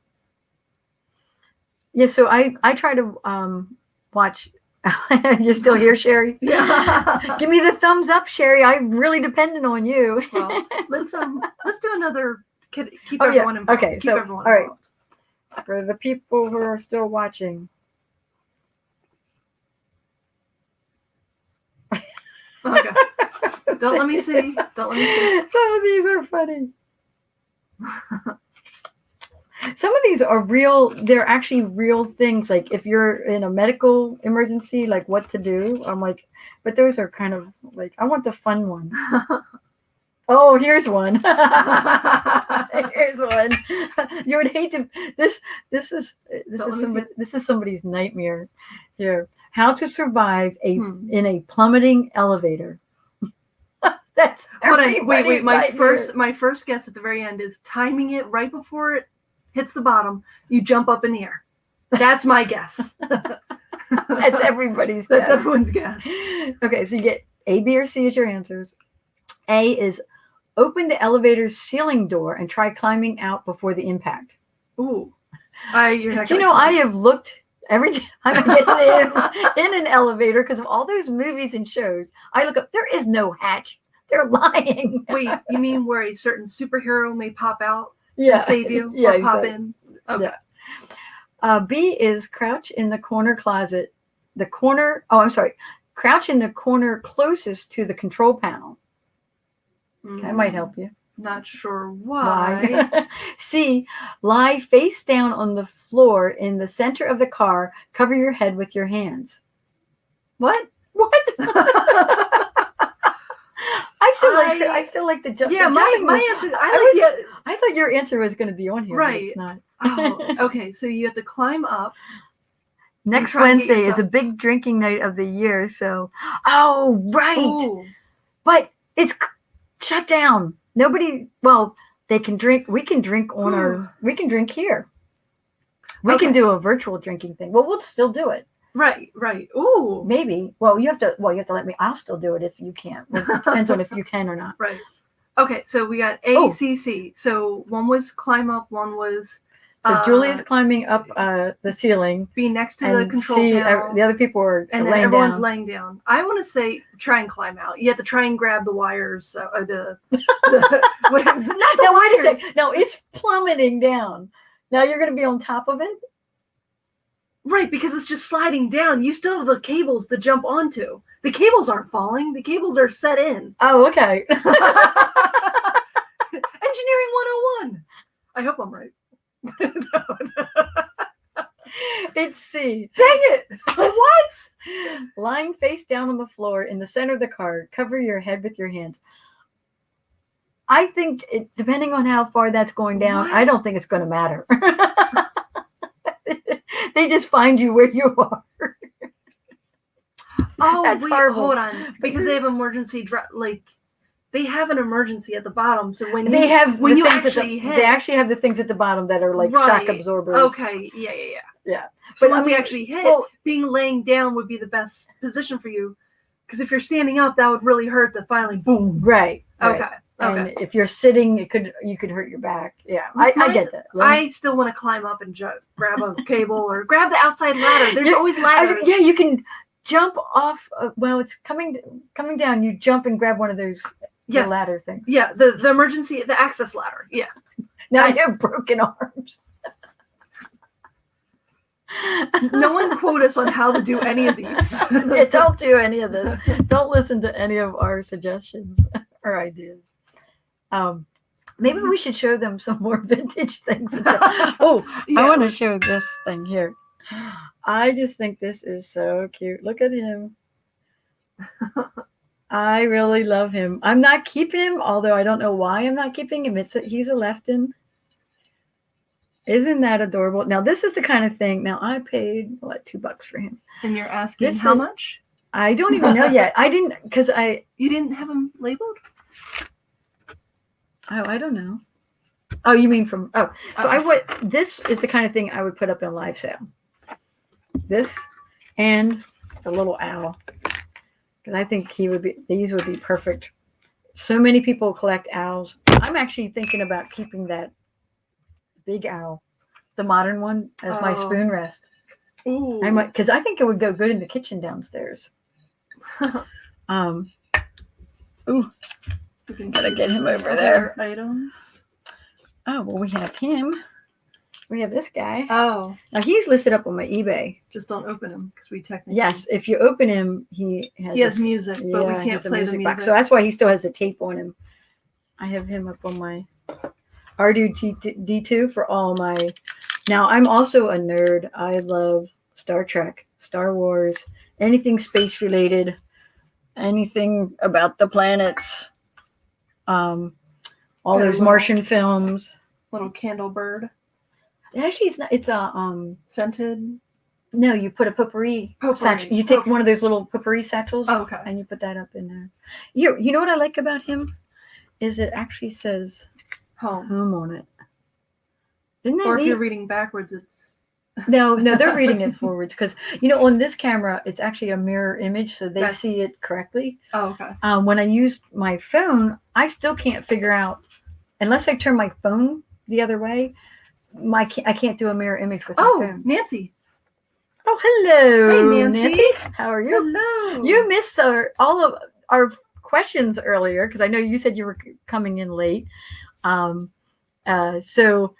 Yeah. So I try to watch. You're still here, Sherry? Yeah. Give me the thumbs up, Sherry. I'm really dependent on you. Well, let's do another. Keep everyone involved. Okay. So all right. For the people who are still watching. Okay. Don't let me see. Some of these are funny. Some of these are real. They're actually real things. Like if you're in a medical emergency, like what to do. I'm like, but those are kind of like, I want the fun ones. Oh, here's one. Here's one. You would hate to. This is somebody's nightmare. Here, how to survive in a plummeting elevator. That's wait. My first guess at the very end is timing it right before it hits the bottom. You jump up in the air. That's my guess. That's everybody's guess. That's everyone's guess. Okay, so you get A, B, or C as your answers. A is open the elevator's ceiling door and try climbing out before the impact. Ooh. I have looked every time I get in an elevator because of all those movies and shows. I look up, there is no hatch. They're lying. Wait, you mean where a certain superhero may pop out and save you? Yeah, or pop in? Okay. Yeah. B is crouch in the corner closet. Crouch in the corner closest to the control panel. That might help you. Not sure why. C, lie face down on the floor in the center of the car. Cover your head with your hands. What? I still like the jump. Yeah, my answer. I thought your answer was going to be on here. Right. It's not. Okay. So you have to climb up. Next Wednesday is a big drinking night of the year. So, right. Ooh. But it's shut down. Nobody. Well, they can drink. We can drink we can drink here. We can do a virtual drinking thing. Well, we'll still do it. Right. Ooh. Maybe. Well, you have to let me. I'll still do it if you can't. It depends on if you can or not. Right. Okay. So we got A, C, C. So one was climb up. One was. So Julia's climbing up the ceiling. Be next to the control panel. The other people are and then everyone's laying down. I want to say try and climb out. You have to try and grab the wires. Wait a second. No, it's plummeting down. Now you're going to be on top of it? Right, because it's just sliding down. You still have the cables to jump onto. The cables aren't falling. The cables are set in. Oh, okay. Engineering 101. I hope I'm right. It's C. Dang it! What? Lying face down on the floor in the center of the car. Cover your head with your hands. I think, depending on how far that's going down, I don't think it's going to matter. They just find you where you are. That's horrible. Hold on. Because they have emergency, they have an emergency at the bottom. So when they actually have the things at the bottom that are like shock absorbers. Okay. Yeah. So once you actually hit, being laying down would be the best position for you. Because if you're standing up, that would really hurt to finally boom. Right. Okay. And if you're sitting, you could hurt your back. Yeah, I get that. Right? I still want to climb up and grab a cable or grab the outside ladder. There's always ladders. Yeah, you can jump off. It's coming down. You jump and grab one of those ladder things. Yeah, the emergency, the access ladder. Yeah. Now I have broken arms. No one quote us on how to do any of these. Don't do any of this. Don't listen to any of our suggestions or ideas. Maybe we should show them some more vintage things. I want to show this thing here. I just think this is so cute. Look at him. I really love him. I'm not keeping him, although I don't know why I'm not keeping him. He's a Lefton. Isn't that adorable? Now, this is the kind of thing. Now, I paid, $2 for him. And you're asking how much? I don't even know yet. I didn't, because You didn't have him labeled? Oh, I don't know. Oh, you mean from? Oh, so this is the kind of thing I would put up in a live sale. This and the little owl, because I think these would be perfect. So many people collect owls. I'm actually thinking about keeping that big owl, the modern one, as my spoon rest. Ooh. Because I think it would go good in the kitchen downstairs. Ooh, gotta get him over there. Items. Oh, well, we have him. We have this guy. Oh. Now, he's listed up on my eBay. Just don't open him, because we technically... Yes, if you open him, he has music, but we can't play the music. Box. So that's why he still has the tape on him. I have him up on my R2-D2 for all my... Now, I'm also a nerd. I love Star Trek, Star Wars, anything space-related, anything about the planets, all those Martian films. Little candle bird. Actually, it's not. It's a scented. No, you put a potpourri satchel. You take one of those little potpourri satchels, and you put that up in there. You know what I like about him is it actually says home on it. Isn't that neat? If you're reading backwards, it's no, they're reading it forwards because on this camera it's actually a mirror image, so they see it correctly. Oh, okay. When I use my phone, I still can't figure out unless I turn my phone the other way. I can't do a mirror image with my phone. Nancy. Oh, hello. Hey, Nancy. How are you? Hello. You missed all of our questions earlier because I know you said you were coming in late. So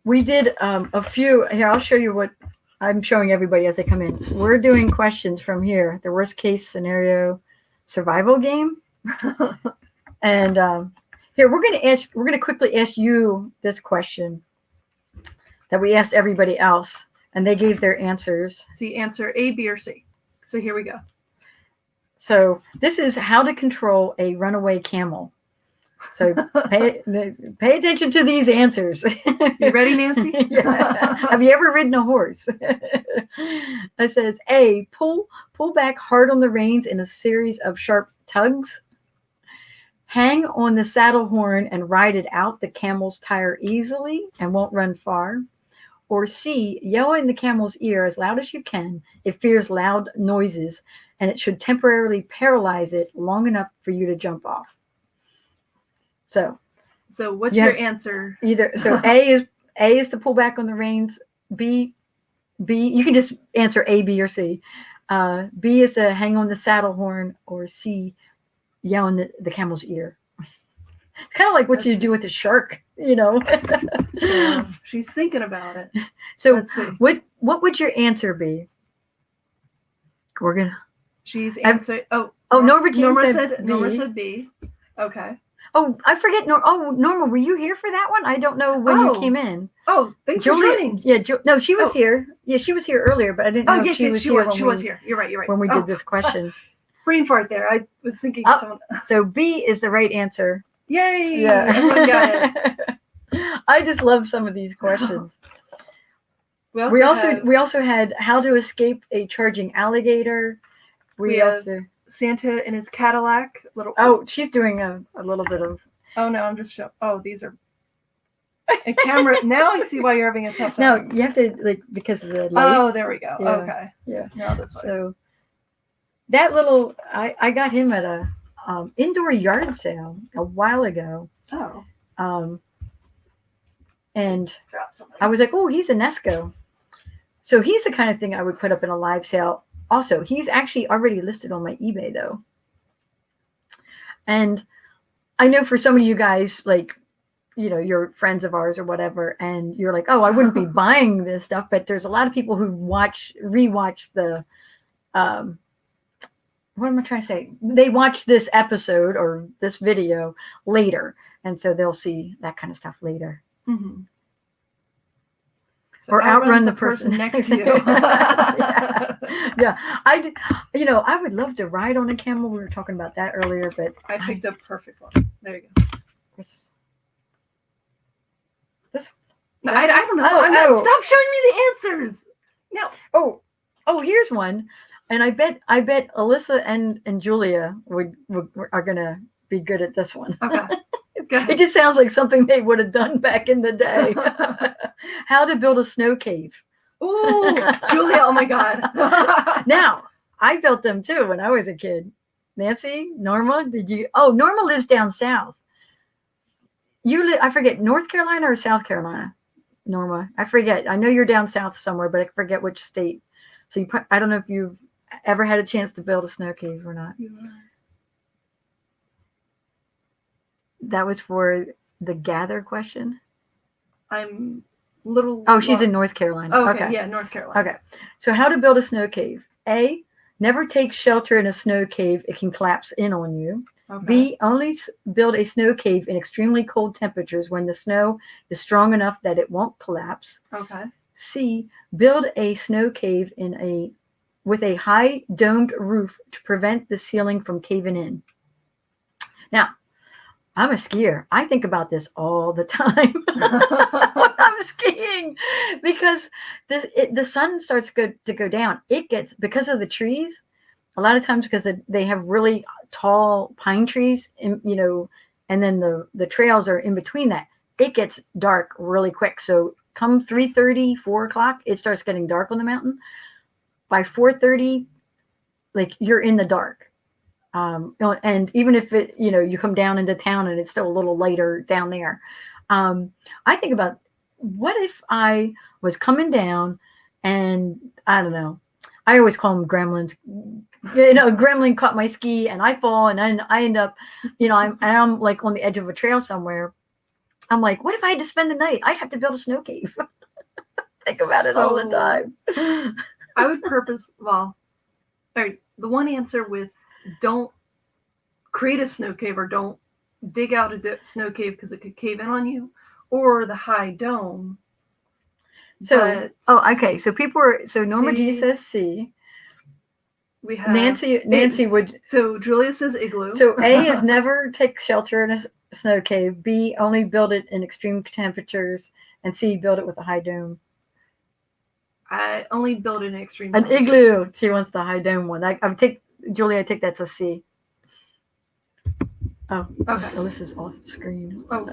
we did a few. Here, I'll show you what I'm showing everybody as they come in. We're doing questions from here. The worst case scenario survival game. And here, we're going to quickly ask you this question that we asked everybody else, and they gave their answers. So you answer A, B, or C. So here we go. So this is how to control a runaway camel. So pay attention to these answers. You ready, Nancy? Yeah. Have you ever ridden a horse? It says A, pull back hard on the reins in a series of sharp tugs. Hang on the saddle horn and ride it out the camel's tire easily and won't run far. Or C, yell in the camel's ear as loud as you can. It fears loud noises, and it should temporarily paralyze it long enough for you to jump off. So what's your answer? So A is to pull back on the reins. B, you can just answer A, B, or C. B is to hang on the saddle horn, or C, yell in the camel's ear. It's kind of like what you do with a shark, So she's thinking about it. So let's see. What would your answer be? She's answered. Norma said B. Okay. Oh, I forget. Norma, were you here for that one? I don't know when you came in. Oh, thanks for joining. Yeah, no, she was here. Yeah, she was here earlier, but I didn't know if she was here. She was here. You're right. When we did this question. Brain fart there. I was thinking someone. So B is the right answer. Yay! Yeah. Everyone got it. I just love some of these questions. We also had how to escape a charging alligator. We also Santa in his Cadillac. She's doing a little bit of. Oh no, I'm just showing. Oh, these are a camera. Now I see why you're having a tough time. No, you have to because of the lights. Oh, there we go. Yeah. Okay. Yeah. No, this way. So that little, I got him at a indoor yard sale a while ago. Oh. And I was like, oh, he's a Nesco. So he's the kind of thing I would put up in a live sale. Also, he's actually already listed on my eBay though. And I know for some of you guys, you're friends of ours or whatever, and you're like, oh, I wouldn't be buying this stuff, but there's a lot of people who rewatch the, what am I trying to say? They watch this episode or this video later, and so they'll see that kind of stuff later. Mm-hmm. So or outrun the person next to you. Yeah. I would love to ride on a camel. We were talking about that earlier, but I picked a perfect one. There you go. This one. I don't know. Stop showing me the answers. No. Oh, here's one. And I bet Alyssa and Julia are gonna be good at this one. Okay. Go ahead. It just sounds like something they would have done back in the day. How to build a snow cave. Ooh, Julia, oh my God. Now, I built them too when I was a kid. Nancy, Norma, did you? Oh, Norma lives down south. You live, I forget, North Carolina or South Carolina? Norma, I forget. I know you're down south somewhere, but I forget which state. So I don't know if you've ever had a chance to build a snow cave or not. Yeah. That was for the gather question. I'm little. Oh, she's in North Carolina. Oh, okay. Yeah, North Carolina. Okay. So how to build a snow cave. A, never take shelter in a snow cave. It can collapse in on you. Okay. B, only build a snow cave in extremely cold temperatures when the snow is strong enough that it won't collapse. Okay. C, build a snow cave with a high domed roof to prevent the ceiling from caving in. Now, I'm a skier. I think about this all the time when I'm skiing because the sun starts to go down. It gets, because of the trees, a lot of times because they have really tall pine trees, and then the trails are in between that. It gets dark really quick. So come 3:30, 4 o'clock, it starts getting dark on the mountain. By 4:30, like you're in the dark. And even if you come down into town and it's still a little lighter down there. I think about, what if I was coming down and I don't know, I always call them gremlins. A gremlin caught my ski and I fall and then I end up, I'm like on the edge of a trail somewhere. I'm like, what if I had to spend the night? I'd have to build a snow cave. Think about it all the time. I would the one answer with don't create a snow cave or don't dig out a snow cave because it could cave in on you, or the high dome. So, okay. So Norma G says C. We have Nancy would. So Julia says igloo. So A is never take shelter in a snow cave. B, only build it in extreme temperatures. And C, build it with a high dome. I only build it in extreme An temperatures. igloo. She wants the high dome one. I take that's a C. Oh, okay. Alyssa's off screen. Oh.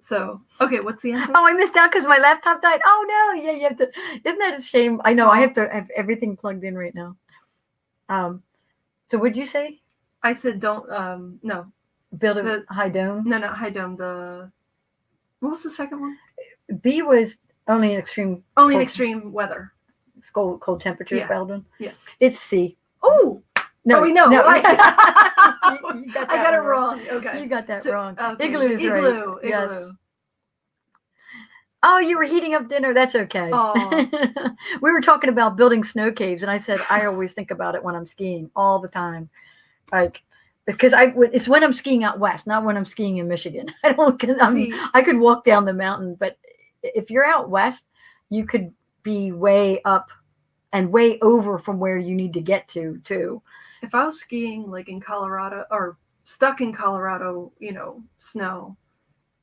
So, okay, what's the answer? Oh, I missed out because my laptop died. Oh no, yeah, you have to. Isn't that a shame? I know. I have to have everything plugged in right now. So what'd you say? I said don't. No. Build a high dome. No, not high dome. What was the second one? B was only in extreme. Only in extreme weather. It's cold temperature. Yeah. Belden. Yes. It's C. Oh. No, we know. No, I got it wrong. Okay. You got that wrong. Okay. Igloo is right. Igloo. Yes. Oh, you were heating up dinner. That's okay. We were talking about building snow caves, and I said I always think about it when I'm skiing all the time, like because it's when I'm skiing out west, not when I'm skiing in Michigan. I could walk down the mountain, but if you're out west, you could be way up and way over from where you need to get to too. If I was skiing like in Colorado or stuck in Colorado, snow,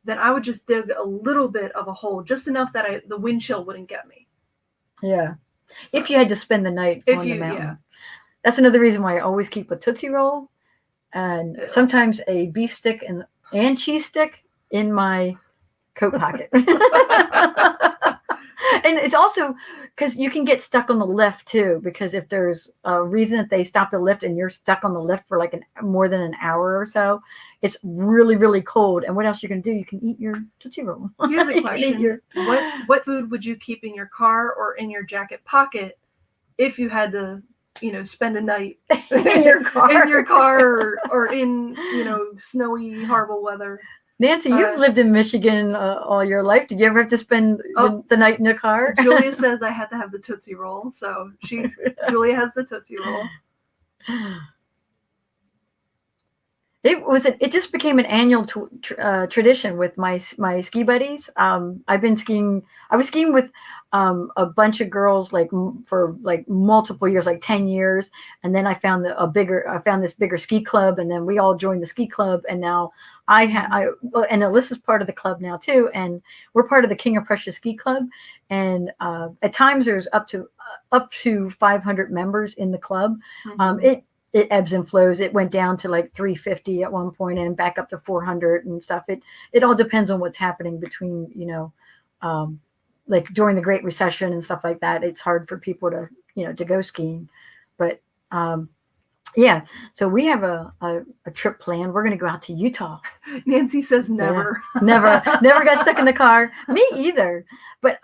then I would just dig a little bit of a hole, just enough that the wind chill wouldn't get me. Yeah. So, if you had to spend the night on the mountain. Yeah. That's another reason why I always keep a Tootsie Roll and sometimes a beef stick and cheese stick in my coat pocket. And it's also because you can get stuck on the lift too, because if there's a reason that they stop the lift and you're stuck on the lift for like more than an hour or so, it's really, really cold. And what else you can do? You can eat your Tootsie Roll. Here's a question. What food would you keep in your car or in your jacket pocket if you had to, spend a night in your car, or in, snowy, horrible weatdia Nancy, you've lived in Michigan all your life. Did you ever have to spend the night in a car? Julia says I had to have the Tootsie Roll, so Julia has the Tootsie Roll. It just became an annual tradition with my ski buddies. I've been skiing. I was skiing with a bunch of girls for multiple years, like 10 years, and then I found this bigger ski club, and then we all joined the ski club, and now and Alyssa's part of the club now too, and we're part of the King of Prussia Ski Club, and at times there's up to 500 members in the club. Mm-hmm. it ebbs and flows. It went down to like 350 at one point and back up to 400 and stuff. It all depends on what's happening between, like during the Great Recession and stuff like that. It's hard for people to, to go skiing. But yeah, so we have a trip planned. We're going to go out to Utah. Nancy says never. Yeah, never got stuck in the car. Me either. But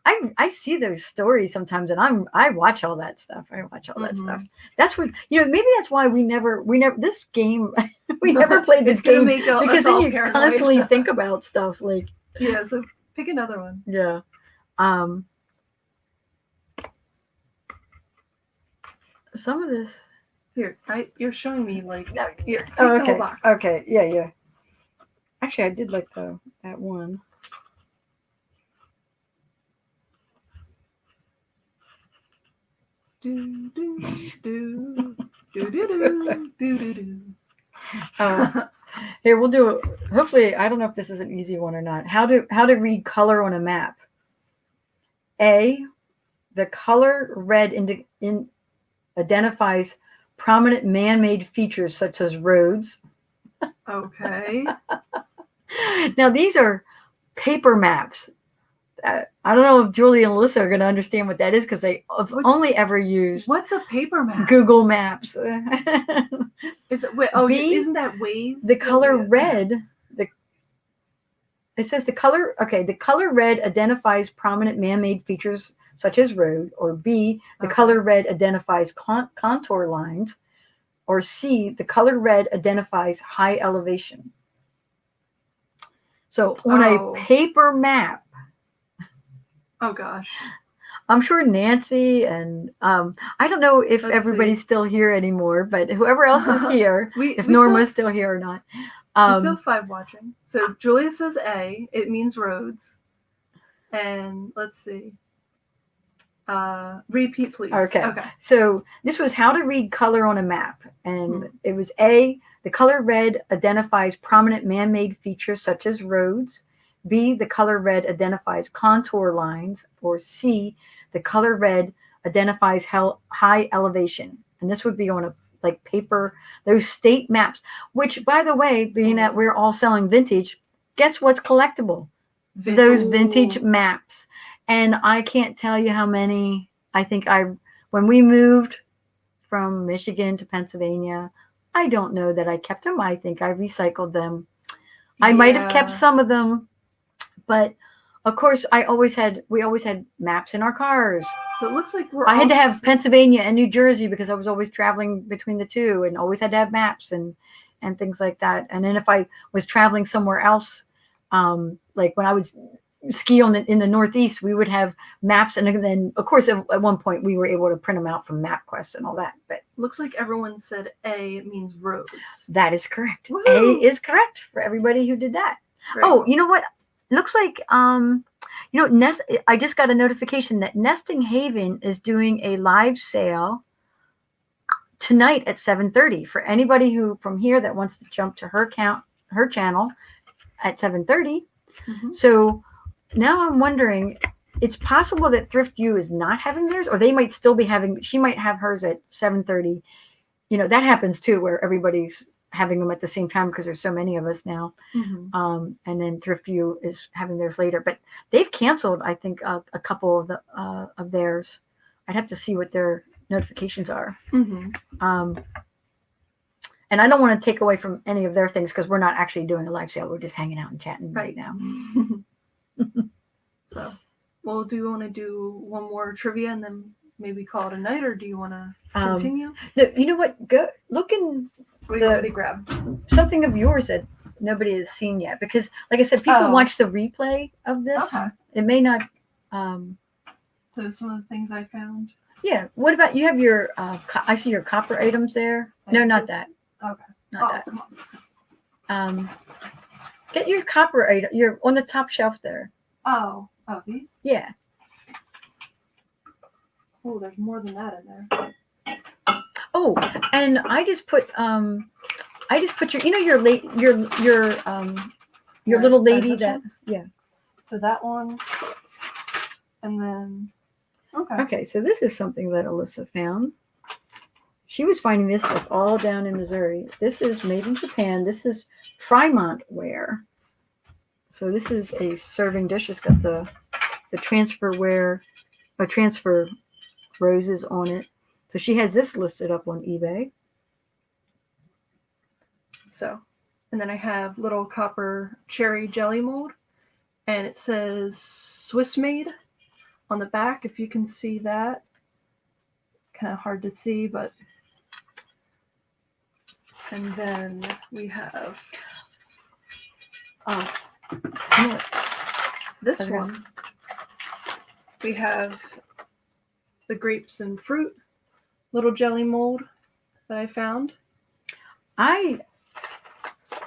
I see those stories sometimes, and I watch all that stuff. I watch all that stuff. That's what, maybe that's why we never this game we never played this game, because then you paranoid. Constantly think about stuff like. Yeah, so pick another one. Yeah. Some of this here, you're showing me like here. Take okay. The whole box. Okay. Yeah. Actually, I did like that one. Do do do do do do do do. Here, we'll do it. Hopefully, I don't know if this is an easy one or not. How to read color on a map. A, the color red identifies prominent man-made features such as roads. Okay. Now, these are paper maps. I don't know if Julie and Alyssa are going to understand what that is, because they have only ever used. What's a paper map? Google Maps. Is it? B, isn't that Waze? The color red. It says the color. Okay, the color red identifies prominent man-made features such as road. Or B, the color red identifies contour lines. Or C, the color red identifies high elevation. So on a paper map. Oh gosh. I'm sure Nancy and I don't know if everybody's still here anymore, but whoever else is here, if Norma's still here or not. We're still 5 watching. So Julia says A, it means roads. And let's see. Repeat, please. Okay. So this was how to read color on a map. And it was A, the color red identifies prominent man-made features such as roads. B, the color red identifies contour lines. Or C, the color red identifies high elevation. And this would be on a paper, those state maps, which, by the way, being that we're all selling vintage, guess what's collectible? Those vintage maps. And I can't tell you how many. I think when we moved from Michigan to Pennsylvania, I don't know that I kept them. I think I recycled them. I might have kept some of them. But of course, we always had maps in our cars. So it looks like I had to have Pennsylvania and New Jersey because I was always traveling between the two, and always had to have maps and things like that. And then if I was traveling somewhere else, like when I was ski in the Northeast, we would have maps, and then of course at one point we were able to print them out from MapQuest and all that. But looks like everyone said A means roads. That is correct. Woo! A is correct for everybody who did that. Very cool. You know what? Looks like I just got a notification that Nesting Haven is doing a live sale tonight at 7:30 for anybody who from here that wants to jump to her channel at 7:30. So now I'm wondering, it's possible that Thrift U is not having theirs, or they might still be having. She might have hers at 7:30. That happens too, where everybody's having them at the same time because there's so many of us now. And then Thrift U is having theirs later, but they've canceled, I think, a couple of theirs. I'd have to see what their notifications are. And I don't want to take away from any of their things because we're not actually doing a live sale. We're just hanging out and chatting right now. So, well, do you want to do one more trivia and then maybe call it a night, or do you want to continue? You know what? Go look in. Grab something of yours that nobody has seen yet, because like I said, people watch the replay of this. It may not so some of the things I found. Yeah, what about you? Have your I see your copper items there. No, not that. Okay, not that. Come on. Get your copper item. You're on the top shelf there. These? Yeah. Oh, there's more than that in there. Oh, and I just put your little lady that one? Yeah. So that one, and then okay. So this is something that Alyssa found. she was finding this stuff all down in Missouri. This is made in Japan. This is Trimont ware. So this is a serving dish. It's got the transfer roses on it. So she has this listed up on eBay. So, and then I have little copper cherry jelly mold, and it says Swiss made on the back, if you can see that. Kind of hard to see, but. And then we have this one. We have the grapes and fruit little jelly mold that I found. I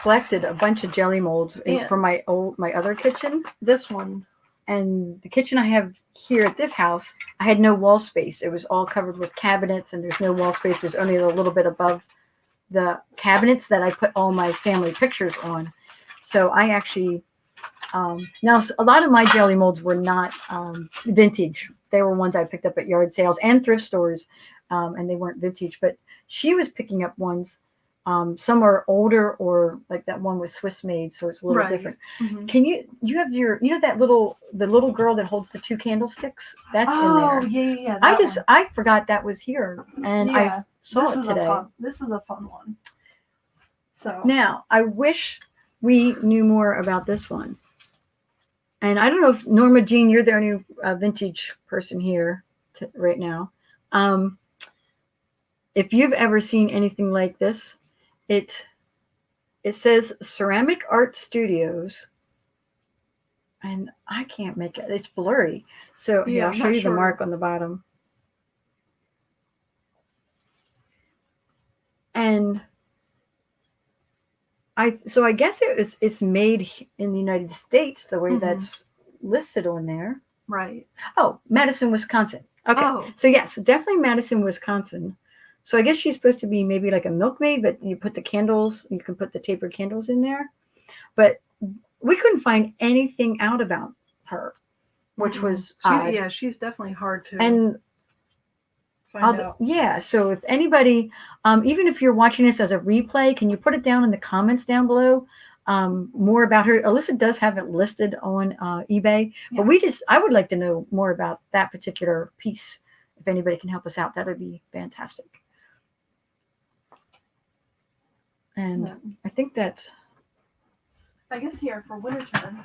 collected a bunch of jelly molds from my other kitchen. This one. And the kitchen I have here at this house, I had no wall space. It was all covered with cabinets, and there's no wall space. There's only a little bit above the cabinets that I put all my family pictures on. So I actually, now a lot of my jelly molds were not vintage. They were ones I picked up at yard sales and thrift stores, and they weren't vintage. But she was picking up ones. Some are older, or like that one was Swiss made, so it's a little different. Mm-hmm. Can you have your, that the little girl that holds the two candlesticks? That's in there. Oh, yeah. I forgot that was here, and I saw it today. This is a fun one. So now I wish we knew more about this one. And I don't know if Norma Jean, you're the only vintage person here right now. If you've ever seen anything like this, it says Ceramic Art Studios, and I can't make it. It's blurry. So I'll show you the mark on the bottom. And I guess it's made in the United States the way that's listed on there. Right. Oh, Madison, Wisconsin. Okay. Oh. So yes, definitely Madison, Wisconsin. So I guess she's supposed to be maybe like a milkmaid, but you put the candles, you can put the tapered candles in there. But we couldn't find anything out about her, which was odd. Yeah, she's definitely hard to find out. Yeah, so if anybody, even if you're watching this as a replay, can you put it down in the comments down below? More about her. Alyssa does have it listed on eBay, but I would like to know more about that particular piece. If anybody can help us out, that would be fantastic. And I think that's. I guess here for wintertime.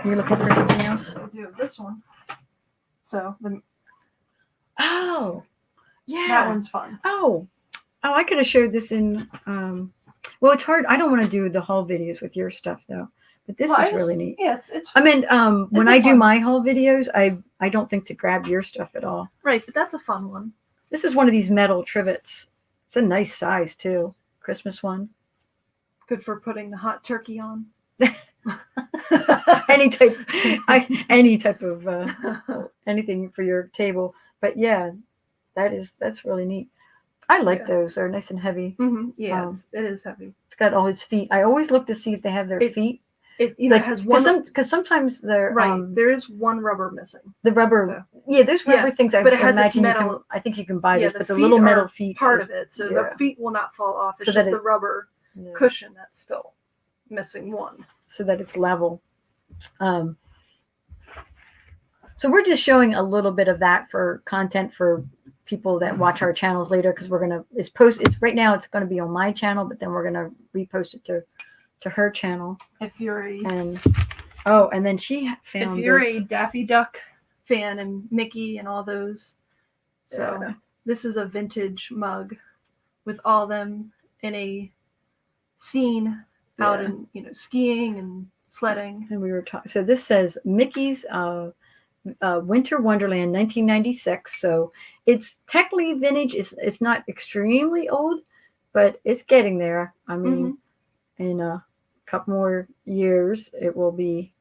You're looking for something else? I do this one. So Oh, yeah. That one's fun. Oh, I could have showed this in. Well, it's hard. I don't want to do the haul videos with your stuff though, but this is really neat. Yeah, it's. I mean, when I do my haul videos, I don't think to grab your stuff at all. Right, but that's a fun one. This is one of these metal trivets. It's a nice size too. Christmas one. Good for putting the hot turkey on. any type of anything for your table. But yeah, that's really neat. I like those. They're nice and heavy. Mm-hmm. Yeah, it is heavy. It's got all his feet. I always look to see if they have their feet. It has one, because sometimes they're there is one rubber missing. The rubber, there's rubber things. But it has its metal. I think you can buy this, but the little metal feet part of it, so the feet will not fall off. It's just the rubber cushion that's still missing one, so that it's level. So we're just showing a little bit of that for content for people that watch our channels later, because it's right now it's going to be on my channel, but then we're going to repost it to her channel. If you're and then she found if you're a Daffy Duck fan and Mickey and all those, so this is a vintage mug with all them in a scene out in skiing and sledding. And we were talking. So this says Mickey's Winter Wonderland 1996. So it's technically vintage. It's not extremely old, but it's getting there. I mean, in a couple more years, it will be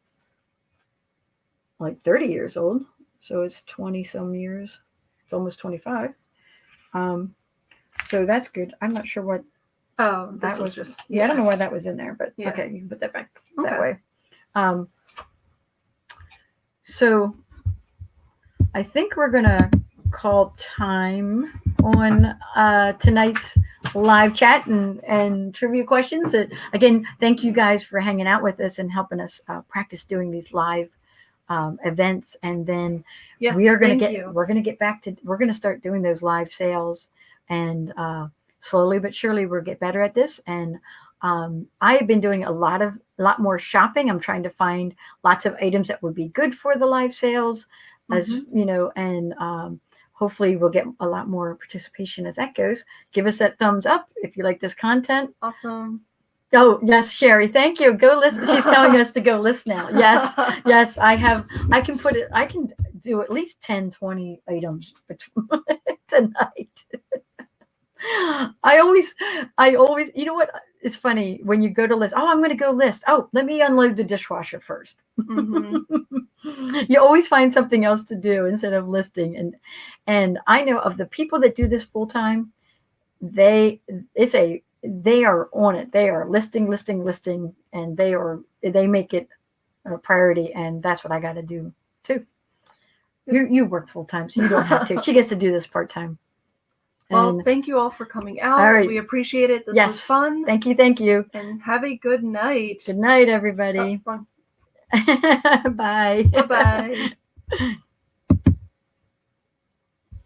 like 30 years old. So it's 20 some years. It's almost 25. So that's good. I'm not sure what. Oh, that was just. Yeah, I don't know why that was in there, but okay, you can put that back that way. So I think we're gonna call time on tonight's live chat and trivia questions. Again, thank you guys for hanging out with us and helping us practice doing these live events. And then we're going to start doing those live sales, and slowly but surely we'll get better at this. And I have been doing a lot more shopping. I'm trying to find lots of items that would be good for the live sales, as you know, and hopefully we'll get a lot more participation as that goes. Give us that thumbs up if you like this content. Awesome. Oh, yes, Sherry, thank you. Go listen. She's telling us to go list now. Yes, I can do at least 10, 20 items tonight. I always, you know what? It's funny when you go to list. Oh, I'm going to go list. Oh, let me unload the dishwasher first. You always find something else to do instead of listing. And I know of the people that do this full time, they are on it. They are listing, and they make it a priority. And that's what I got to do too. You work full time, so you don't have to. She gets to do this part time. Well, thank you all for coming out. All right. We appreciate it. This was fun. Thank you. And have a good night. Good night, everybody. Bye. Bye. Bye-bye.